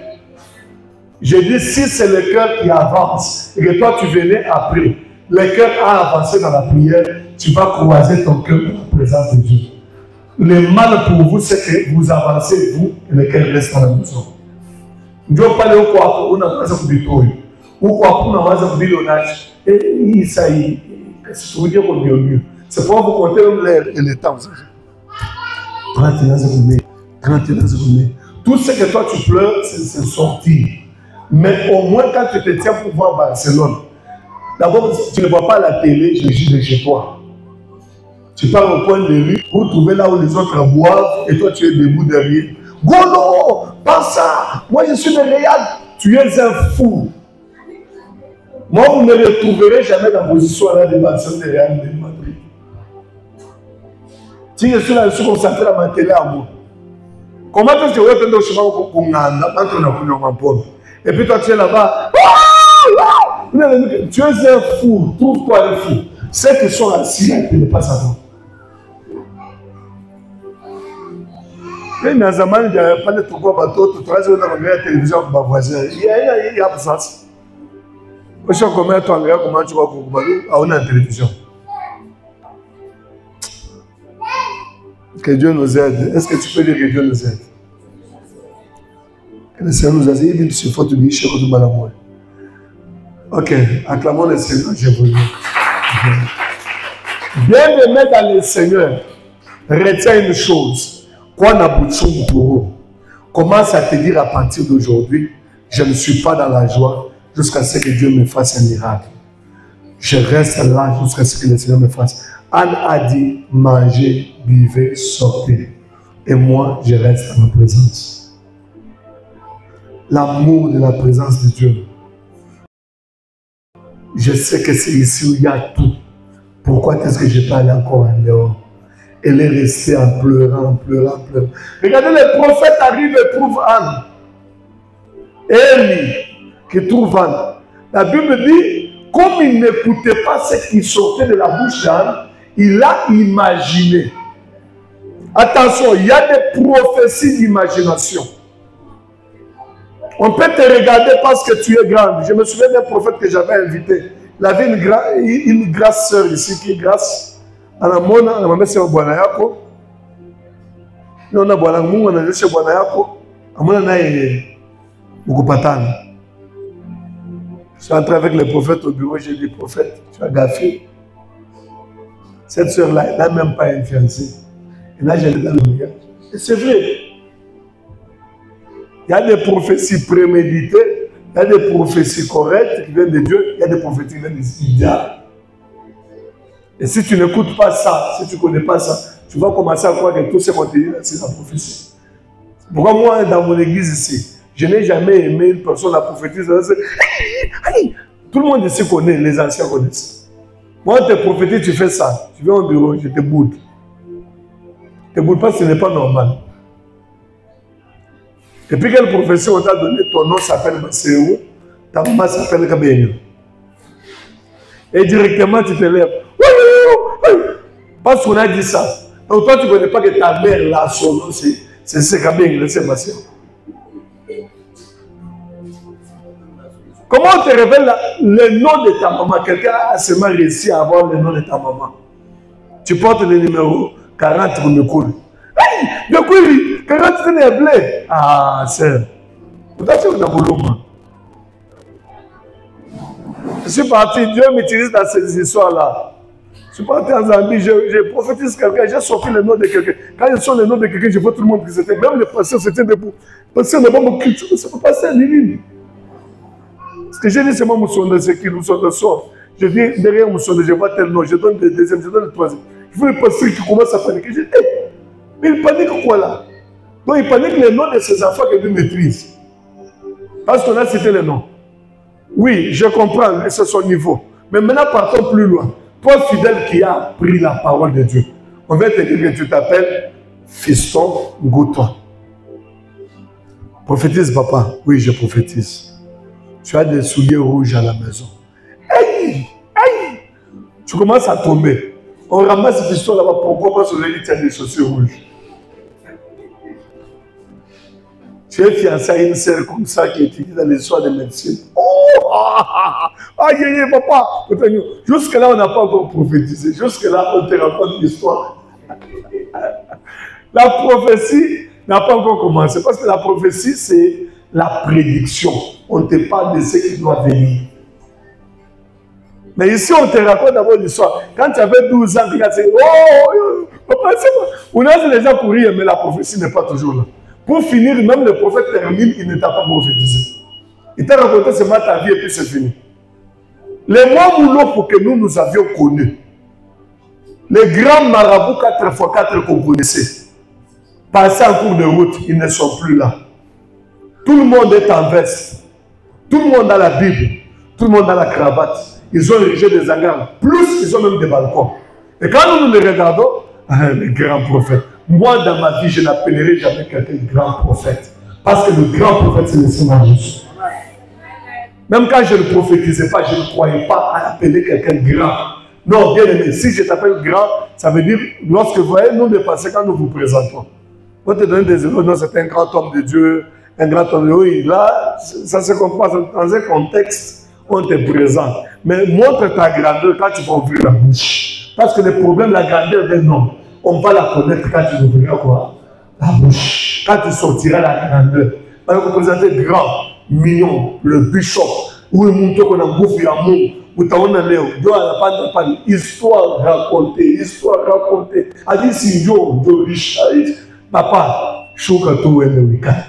Je dis si c'est le cœur qui avance et que toi tu venais après, le cœur a avancé dans la prière, tu vas croiser ton cœur dans la présence de Dieu. Le mal pour vous, c'est que vous avancez, vous, et le cœur reste dans la maison. Dieu parle au quoi pour nous avons dit toi, ou quoi pour nous avons dit l'honnage. Et ça y est, c'est pour dire qu'on est mieux. C'est pour vous compter même l'air et le temps. 31 secondes, 31 secondes. Tout ce que toi tu pleures, c'est sorti. Mais au moins quand tu te tiens pour voir Barcelone, d'abord tu ne vois pas la télé, je juge de chez toi. Tu pars au coin de rue, vous trouvez là où les autres boivent et toi tu es debout derrière. Golo, pas ça. Moi je suis le Real. Tu es un fou. Moi vous ne me retrouverez jamais dans vos histoires là de Barcelone de Real de Madrid. Si je suis là, je suis concentré à ma télé à moi. Comment est-ce que vous êtes dans le chemin pour qu'on et puis toi tu es là-bas. Tu es un fou. Trouve-toi un fou. Ceux qui sont assis là, ils ne pas savoir. Dans un moment, il n'y a pas de trucs à bateau, tu regardes la télévision avec ma voisine. Il y a ça. Je sais comment tu vas on a une télévision. Que Dieu nous aide. Est-ce que tu peux dire que Dieu nous aide? Que le Seigneur nous a dit, il faut te dire, je suis malade. Ok, acclamons le Seigneur, je vous dis. Bien-aimé dans le Seigneur, retiens une chose. Commence à te dire à partir d'aujourd'hui, je ne suis pas dans la joie jusqu'à ce que Dieu me fasse un miracle. Je reste là jusqu'à ce que le Seigneur me fasse. Anne a dit, mangez, buvez, sortez. Et moi, je reste dans ma présence. L'amour de la présence de Dieu. Je sais que c'est ici où il y a tout. Pourquoi est-ce que je ne peux aller encore en dehors? Elle est restée en pleurant, pleurant, pleurant. Regardez, les prophètes arrivent et trouvent Anne. Élie qui trouve Anne. La Bible dit, comme il n'écoutait pas ce qui sortait de la bouche d'Anne, il a imaginé. Attention, il y a des prophéties d'imagination. On peut te regarder parce que tu es grande. Je me souviens d'un prophète que j'avais invité. Il avait une grasse sœur ici qui est grasse. À la mona, on a mis sur Boanayako. On a Boanayako, on a mis sur Boanayako. On a mis beaucoup patane. Je suis entré avec le prophète au bureau, j'ai dit, prophète, tu as gaffé. Cette sœur-là, elle n'a même pas un fiancé. Et là, j'ai le regard. Et c'est vrai. Il y a des prophéties préméditées, il y a des prophéties correctes qui viennent de Dieu, il y a des prophéties qui viennent du diable. Et si tu n'écoutes pas ça, si tu ne connais pas ça, tu vas commencer à croire que tout ce qu'on te dit, c'est la prophétie. Pourquoi moi, dans mon église ici, je n'ai jamais aimé une personne la prophétise. Tout le monde ici connaît, les anciens connaissent. Moi, on te prophétise, tu fais ça. Tu viens au bureau, je te boude. Ne te boude pas, ce n'est pas normal. Et puis quelle prophétie on t'a donné, ton nom s'appelle Masséou, ta maman s'appelle Kabéyo. Et directement tu te lèves. Parce qu'on a dit ça. Donc toi tu ne connais pas que ta mère là, son nom c'est Kabéyo, c'est Masséou. Comment on te révèle le nom de ta maman? Quelqu'un a seulement réussi à avoir le nom de ta maman. Tu portes le numéro 40 pour me couler. Hey, de quoi lui? 40 c'est blé. Ah, c'est. Peut-être que vous Je suis parti, Dieu m'utilise dans ces histoires-là. Je suis parti en Zambie, j'ai prophétisé quelqu'un, j'ai sorti le nom de quelqu'un. Quand je sors le nom de quelqu'un, je vois tout le monde qui c'était. Même les pasteurs s'étaient debout. Parce qu'on n'a pas mon culture, c'est pas passer à l'île. Ce que j'ai dit, c'est moi, Moussonde, c'est qui nous sont de sort. Je viens derrière Moussonde, je vois tel nom, je donne le deuxième, je donne le troisième. Je vois le pasteur qui commence à paniquer. Je dis, hey, mais il panique quoi là? Donc il panique les noms de ses enfants que lui maîtrise. Parce qu'on a cité les noms. Oui, je comprends, c'est son niveau. Mais maintenant, partons plus loin. Toi, fidèle qui a pris la parole de Dieu, on va te dire que tu t'appelles Fiston Gouton. Prophétise, papa. Oui, je prophétise. Tu as des souliers rouges à la maison. Aïe! Aïe! Tu commences à tomber. On ramasse Fiston là-bas. Pourquoi pas sur les tu as des chaussures rouges? Tu es fiancé à une sœur comme ça qui étudie dans l'histoire de médecine. Oh! Aïe, aïe, papa! Jusque-là, on n'a pas encore prophétisé. Jusque-là, on te raconte l'histoire. La prophétie n'a pas encore commencé. Parce que la prophétie, c'est la prédiction. On te parle de ce qui doit venir. Mais ici, on te raconte d'abord l'histoire. Quand tu avais 12 ans, tu as dit, oh, papa, c'est moi. On a déjà couru, mais la prophétie n'est pas toujours là. Pour finir, même le prophète termine, il ne t'a pas prophétisé. Il t'a raconté seulement ta vie et puis c'est fini. Les mois moulots pour que nous avions connus, les grands marabouts 4x4 qu'on connaissait, passaient en cours de route, ils ne sont plus là. Tout le monde est en veste. Tout le monde a la Bible. Tout le monde a la cravate. Ils ont érigé des hangars. Plus, ils ont même des balcons. Et quand nous les regardons, les grands prophètes. Moi, dans ma vie, je n'appellerai jamais quelqu'un grand prophète. Parce que le grand prophète, c'est le Seigneur Jésus. Même quand je ne prophétisais pas, je ne croyais pas à appeler quelqu'un grand. Non, bien aimé, si je t'appelle grand, ça veut dire, lorsque vous voyez, nous dépassons quand nous vous présentons. On te donne des éloges, non, c'est un grand homme de Dieu, un grand homme de Dieu. Là, ça se comprend dans un contexte, on te présente. Mais montre ta grandeur quand tu vas ouvrir la bouche. Parce que le problème, la grandeur d'un homme, on va la connaître quand tu ouvriras quoi? La bouche. Quand tu sortiras la grandeur. On va vous présenter grand, mignon, le bishop, où il montre qu'on a bouffé à mon, où tu as un histoire racontée, histoire racontée. A dit si yo, riche, papa, choukatou et le week-end.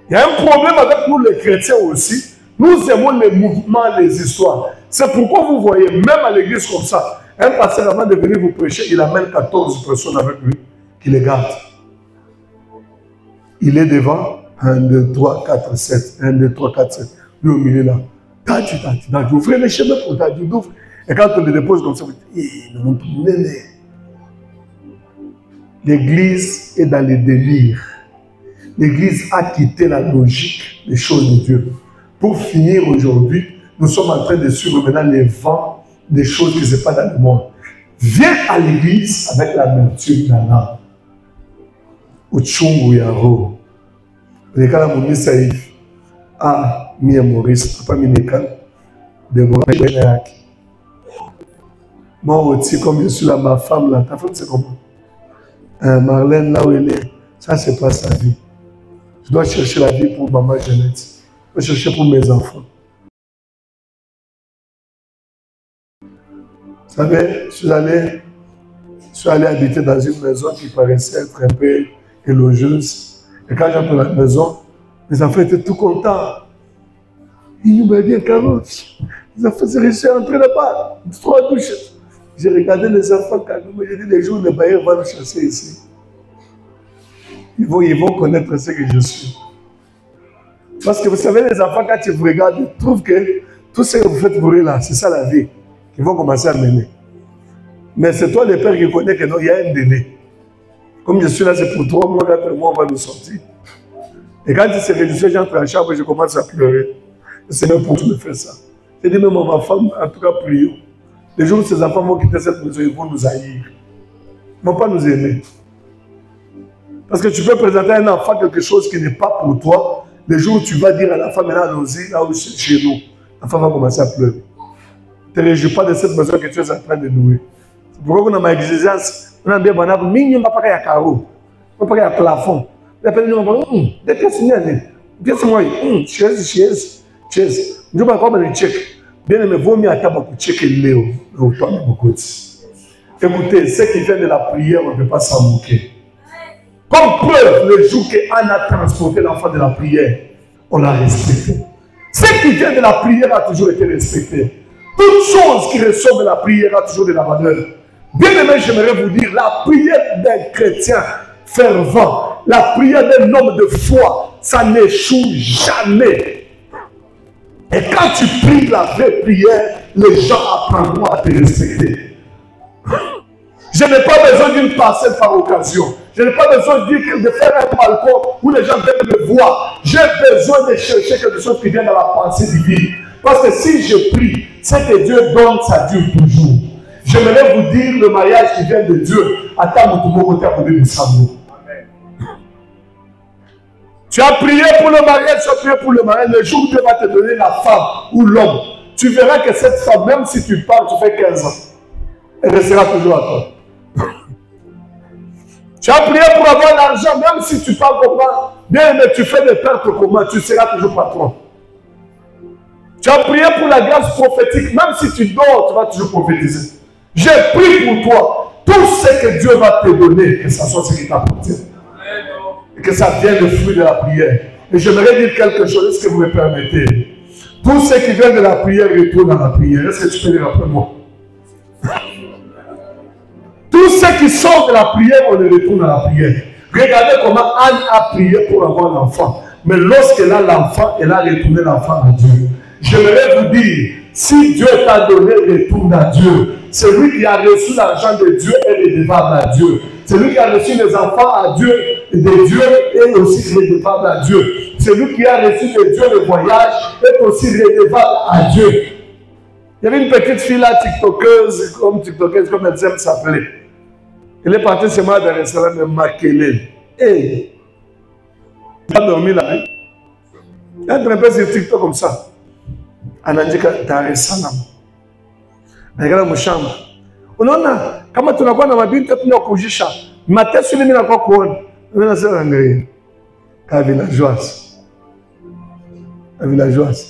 Il y a un problème avec nous les chrétiens aussi. Nous aimons les mouvements, les histoires. C'est pourquoi vous voyez, même à l'église comme ça, un pasteur avant de venir vous prêcher, il amène 14 personnes avec lui qui les gardent. Il est devant 1, 2, 3, 4, 7. 1, 2, 3, 4, 7. Lui au milieu là. Tati, ouvrez les chemins pour Tati, ouvre. Et quand on le dépose comme ça, vous dites, l'église est dans les délires. L'église a quitté la logique des choses de Dieu. Pour finir aujourd'hui nous sommes en train de suivre maintenant les vents des choses qui se passent dans le monde. Viens à l'église avec l'amertume dans l'âme. Uchungu ya roho. Nekala Mounisa Yves. Ah, Mia Maurice, papa Minekala. Déborah Benayaki. Moi aussi, comme je suis là, ma femme là, ta femme c'est comment? Marlène, là où elle est, ça c'est pas sa vie. Je dois chercher la vie pour maman Jeannette. Je dois chercher pour mes enfants. Vous savez, je suis allé habiter dans une maison qui paraissait être un peu élogieuse. Et quand j'entre dans la maison, mes enfants étaient tout contents. Ils nous mettaient bien carottes. Les enfants sont réussi à entrer là-bas. 3 douches. J'ai regardé les enfants quand même. J'ai dit, les jours, les bailleurs vont nous chasser ici. Ils vont connaître ce que je suis. Parce que vous savez, les enfants, quand ils vous regardent, ils trouvent que tout ce que vous faites pour eux là, c'est ça la vie. Ils vont commencer à mener. Mais c'est toi le père qui connais que non, il y a un délai. Comme je suis là, c'est pour 3 mois, 4 mois, on va nous sortir. Et quand il s'est réduit, j'entre à la chambre et je commence à pleurer. Le Seigneur, pour me faire ça. J'ai dit, même ma femme, en tout cas, prions. Les jours où ces enfants vont quitter cette maison, ils vont nous haïr. Ils ne vont pas nous aimer. Parce que tu peux présenter à un enfant quelque chose qui n'est pas pour toi. Les jours où tu vas dire à la femme, maintenant, allons-y, là où chez nous, la femme va commencer à pleurer. Ne te réjouis pas de cette maison que tu es en train de nouer. C'est pourquoi on a ma exigence. On a bien bon avis, mais on n'a pas qu'à carreau. On n'a pas qu'à plafond. On a pas des pièces signées. Pièces moi, chaise. Je ne sais pas comment les check. Bien aimé, vaut mieux à table pour checker Léo. Écoutez, ce qui vient de la prière, on ne peut pas s'en moquer. Comme preuve, le jour qu'Anne a transporté l'enfant de la prière, on l'a respecté. Ce qui vient de la prière a toujours été respecté. Toute chose qui ressort de la prière a toujours de la valeur. Bien aimé, j'aimerais vous dire, la prière d'un chrétien fervent, la prière d'un homme de foi, ça n'échoue jamais. Et quand tu pries la vraie prière, les gens apprendront à te respecter. Je n'ai pas besoin d'une parcelle par occasion. Je n'ai pas besoin de faire un balcon où les gens viennent me voir. J'ai besoin de chercher quelque chose qui vient dans la pensée divine. Parce que si je prie, ce que Dieu donne, ça dure toujours. J'aimerais vous dire le mariage qui vient de Dieu. Attends, mon côté à côté du salut. Tu as prié pour le mariage, tu as prié pour le mariage. Le jour où Dieu va te donner la femme ou l'homme, tu verras que cette femme, même si tu parles, tu fais 15 ans, elle restera toujours à toi. Tu as prié pour avoir l'argent, même si tu parles comment, bien, mais tu fais des pertes comment, tu seras toujours patron. Tu as prié pour la grâce prophétique, même si tu dors, tu vas toujours prophétiser. J'ai prié pour toi, tout ce que Dieu va te donner, que ça soit ce qui t'appartient. Et que ça vienne le fruit de la prière. Et j'aimerais dire quelque chose, est-ce que vous me permettez? Tout ce qui vient de la prière retourne dans la prière. Est-ce que tu peux dire après moi? Tout ce qui sort de la prière, on le retourne dans la prière. Regardez comment Anne a prié pour avoir l'enfant. Mais lorsqu'elle a l'enfant, elle a retourné l'enfant à Dieu. J'aimerais vous dire, si Dieu t'a donné, retourne à Dieu. Celui qui a reçu l'argent de Dieu est redevable à Dieu. Celui qui a reçu les enfants à Dieu, de Dieu, est aussi redevable à Dieu. Celui qui a reçu de Dieu le voyage est aussi redevable à Dieu. Il y avait une petite fille là, tiktokeuse, comme elle aime s'appeler. Elle est partie chez moi dans le restaurant de Makelele. Hey! Elle a dormi là. Hein? Elle est un peu sur TikTok comme ça. Elle a dit que Dar es Salaam. Elle regarde mon chambre. On a, kama tunakuwa na mabinti tuna kujisha. Mateso mimi nakuwa kuona. Mimi nasema angalia. Ka villageoise. La villageoise.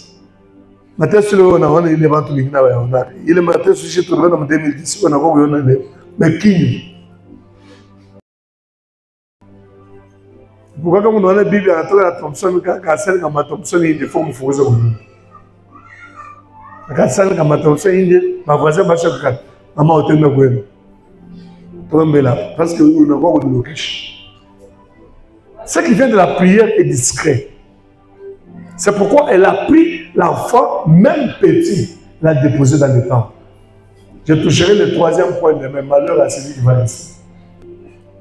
Mateso leo naona ile watu wengine waona. Ile mateso sisi tuliona mu 2010 wanakuwa kuona leo. Mekinyo. Pourquoi quand on a la Bible à la Thompson quand celle comme Thompson il faut me faire quand celle comme Thompson il ma voisine va chercher maman hôtel na kwenu tomber là parce que on a encore de riche. Ce qui vient de la prière est discret. C'est pourquoi elle a pris l'enfant même petit, l'a déposé dans le temple. Je toucherai le troisième point de mes malheurs à celui qui va ici.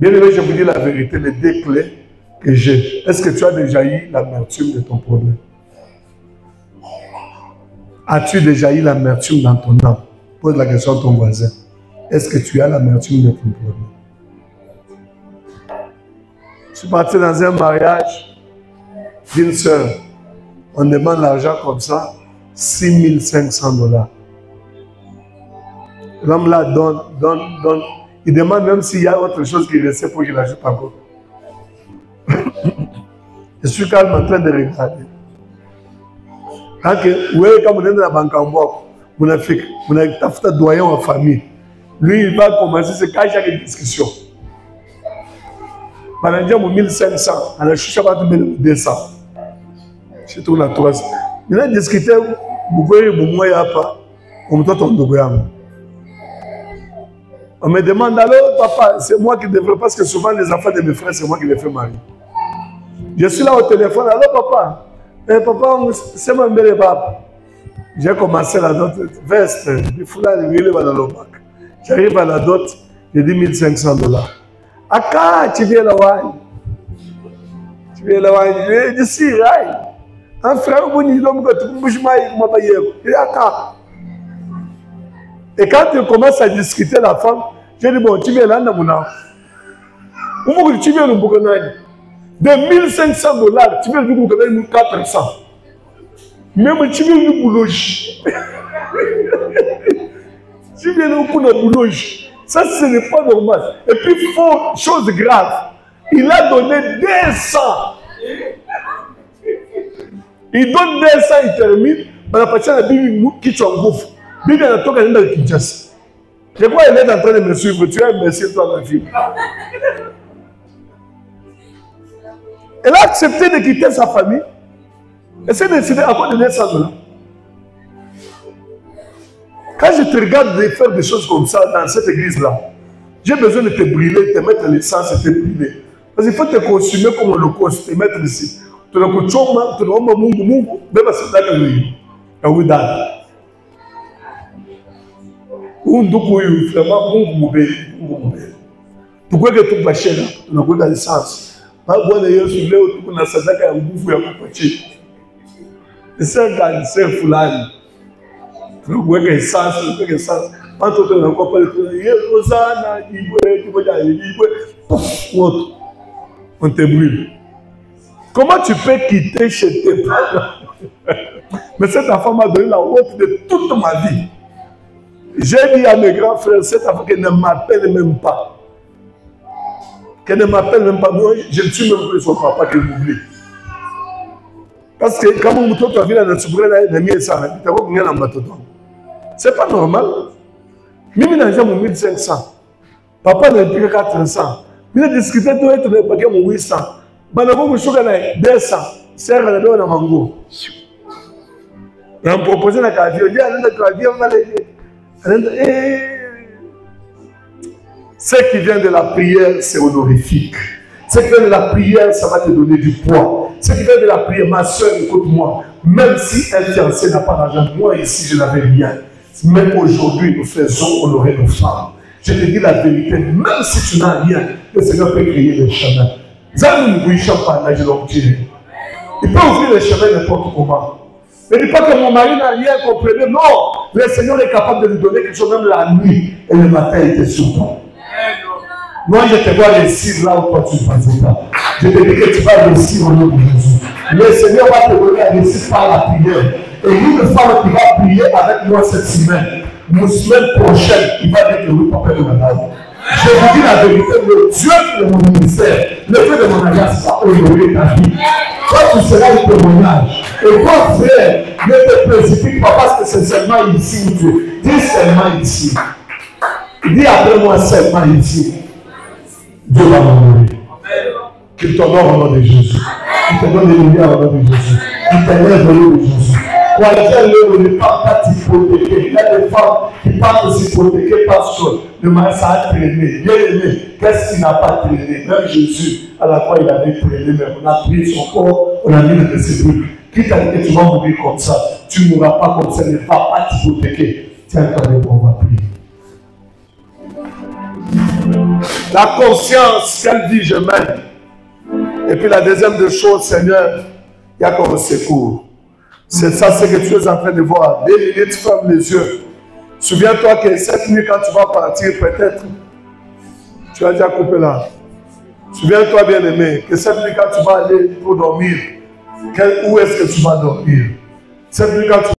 Bien aimé, je vous dis la vérité, les deux clés que j'ai. Est-ce que tu as déjà eu l'amertume de ton problème? As-tu déjà eu l'amertume dans ton âme? Pose la question à ton voisin. Est-ce que tu as l'amertume de ton problème? Je suis parti dans un mariage d'une soeur. On demande l'argent comme ça, 6500 $. L'homme là donne. Il demande même s'il y a autre chose qui reste pour qu'il ajoute encore. Je suis calme en train de regarder. Quand on est dans la banque en bois, on a un doyen en famille. Lui, il va commencer à se cacher avec des discussions. Pendant 1500, on a cherché à 200. C'est tout la 300. Il a discuté, vous voyez, il n'y a pas. On me donne. On me demande alors, papa, c'est moi qui devrais, parce que souvent les enfants de mes frères, c'est moi qui les fais marier. Je suis là au téléphone, alors papa, papa, c'est mon bel papa. J'ai commencé la dot, veste, du foulard, il va dans le bac. J'arrive à la dot, j'ai dit 1500 $. Aka, tu viens là-bas. Tu viens là-bas, je dis si, aïe. Un frère, il dit Aka. Et quand tu commences à discuter la femme, j'ai dit bon, tu viens là, tu viens au Bouganani. De 1500 $, tu viens au Bouganani 400. Même tu viens au Boulogne. Tu viens au Boulogne. Ça, ce n'est pas normal. Et puis, chose grave, il a donné 200. Il donne 200, il termine. On a passé à la Bible qui s'en bouffe. Bible a tout gagné dans le Kinshasa. Je crois qu'elle est en train de me suivre. Tu es un monsieur, toi, ma fille. Elle a accepté de quitter sa famille. Elle s'est décidée à quoi donner 100 $. Quand je te regarde de faire des choses comme ça dans cette église-là, j'ai besoin de te brûler, de te mettre l'essence et te brûler. Parce qu'il faut te consumer comme holocauste, te mettre ici. Tu ne peux pas te rendre mungu, même si tu as lui. Oui, dada. Unduku, vraiment, mungu, tu crois que tu vas cher, tu n'as pas l'essence. Pas bon d'ailleurs, sur le tu n'as pas de bouffe à couper. C'est un c'est foulard. Tu vois que l'essence, tu vois que l'essence. Quand tu as encore parlé de on te brûle. Comment tu peux quitter chez tes parents? Mais cette femme m'a donné la honte de toute ma vie. J'ai dit à mes grands frères, cette femme qu'elle ne m'appelle même pas. Qu'elle ne m'appelle même pas. Moi, je ne suis même plus son papa qu'elle m'oublie. Parce que quand on me trouve la vie dans le soubré, il a mis ça. C'est pas normal. Même dans le 1500. Papa n'a plus que 400. Il a discuté de tout le paquet 800. Banabo Mouchoukana 200. C'est un radon à Mango. Il a proposé la cavie. Il dit à la cavie, on va l'aider. Ce qui vient de la prière, c'est honorifique. Ce qui vient de la prière, ça va te donner du poids. Ce qui vient de la prière, ma soeur, écoute-moi. Même si un fiancé n'a pas d'argent, moi ici, je l'avais bien. Même aujourd'hui, nous faisons honorer nos femmes. Je te dis la vérité, même si tu n'as rien, le Seigneur peut créer le chemin. Il peut ouvrir le chemin n'importe comment. Ne dis pas que mon mari n'a rien compris. Non, le Seigneur est capable de lui donner quelque chose même la nuit et le matin il était sur toi. Moi je te vois réussir là où toi tu ne pensais pas. Je te dis que tu vas réussir au nom de Jésus. Le Seigneur va te donner à réussir par la prière. Et une femme qui va prier avec moi cette semaine, la semaine prochaine, il va dire que oui, papa de ma dame. Je vous dis la vérité, le Dieu de mon ministère, le Dieu de mon alliance va honorer ta vie. Toi, tu seras le témoignage. Et toi, frère, ne te précipite pas parce que c'est seulement ici où tu es. Dis seulement ici. Dis après moi seulement ici. Dieu va m'honorer. Qu'il t'honore au nom de Jésus. Qu'il te donne des lumières au nom de Jésus. Qu'il t'élève au nom de Jésus. Croyez-le, on ne parle pas d'hypothéquer. Il y a des femmes qui parlent de s'hypothéquer parce que le mari ça a traîné. Bien aimé, qu'est-ce qui n'a pas traîné? Même Jésus, à la fois il avait traîné, mais on a pris son corps, on a mis le sépulcre. Quitte à dire que tu vas mourir comme ça, tu ne mourras pas comme ça, ne va pas t'hypothéquer. Tiens, quand même, on va prier. La conscience, qu'elle dit je m'aime. Et puis la deuxième des choses, Seigneur, il y a comme secours. C'est ça ce que tu es en train de voir. 2 minutes, ferme les yeux. Souviens-toi que cette nuit, quand tu vas partir, peut-être, tu as déjà coupé là. Souviens-toi, bien-aimé, que cette nuit, quand tu vas aller pour dormir, où est-ce que tu vas dormir? Cette nuit, quand tu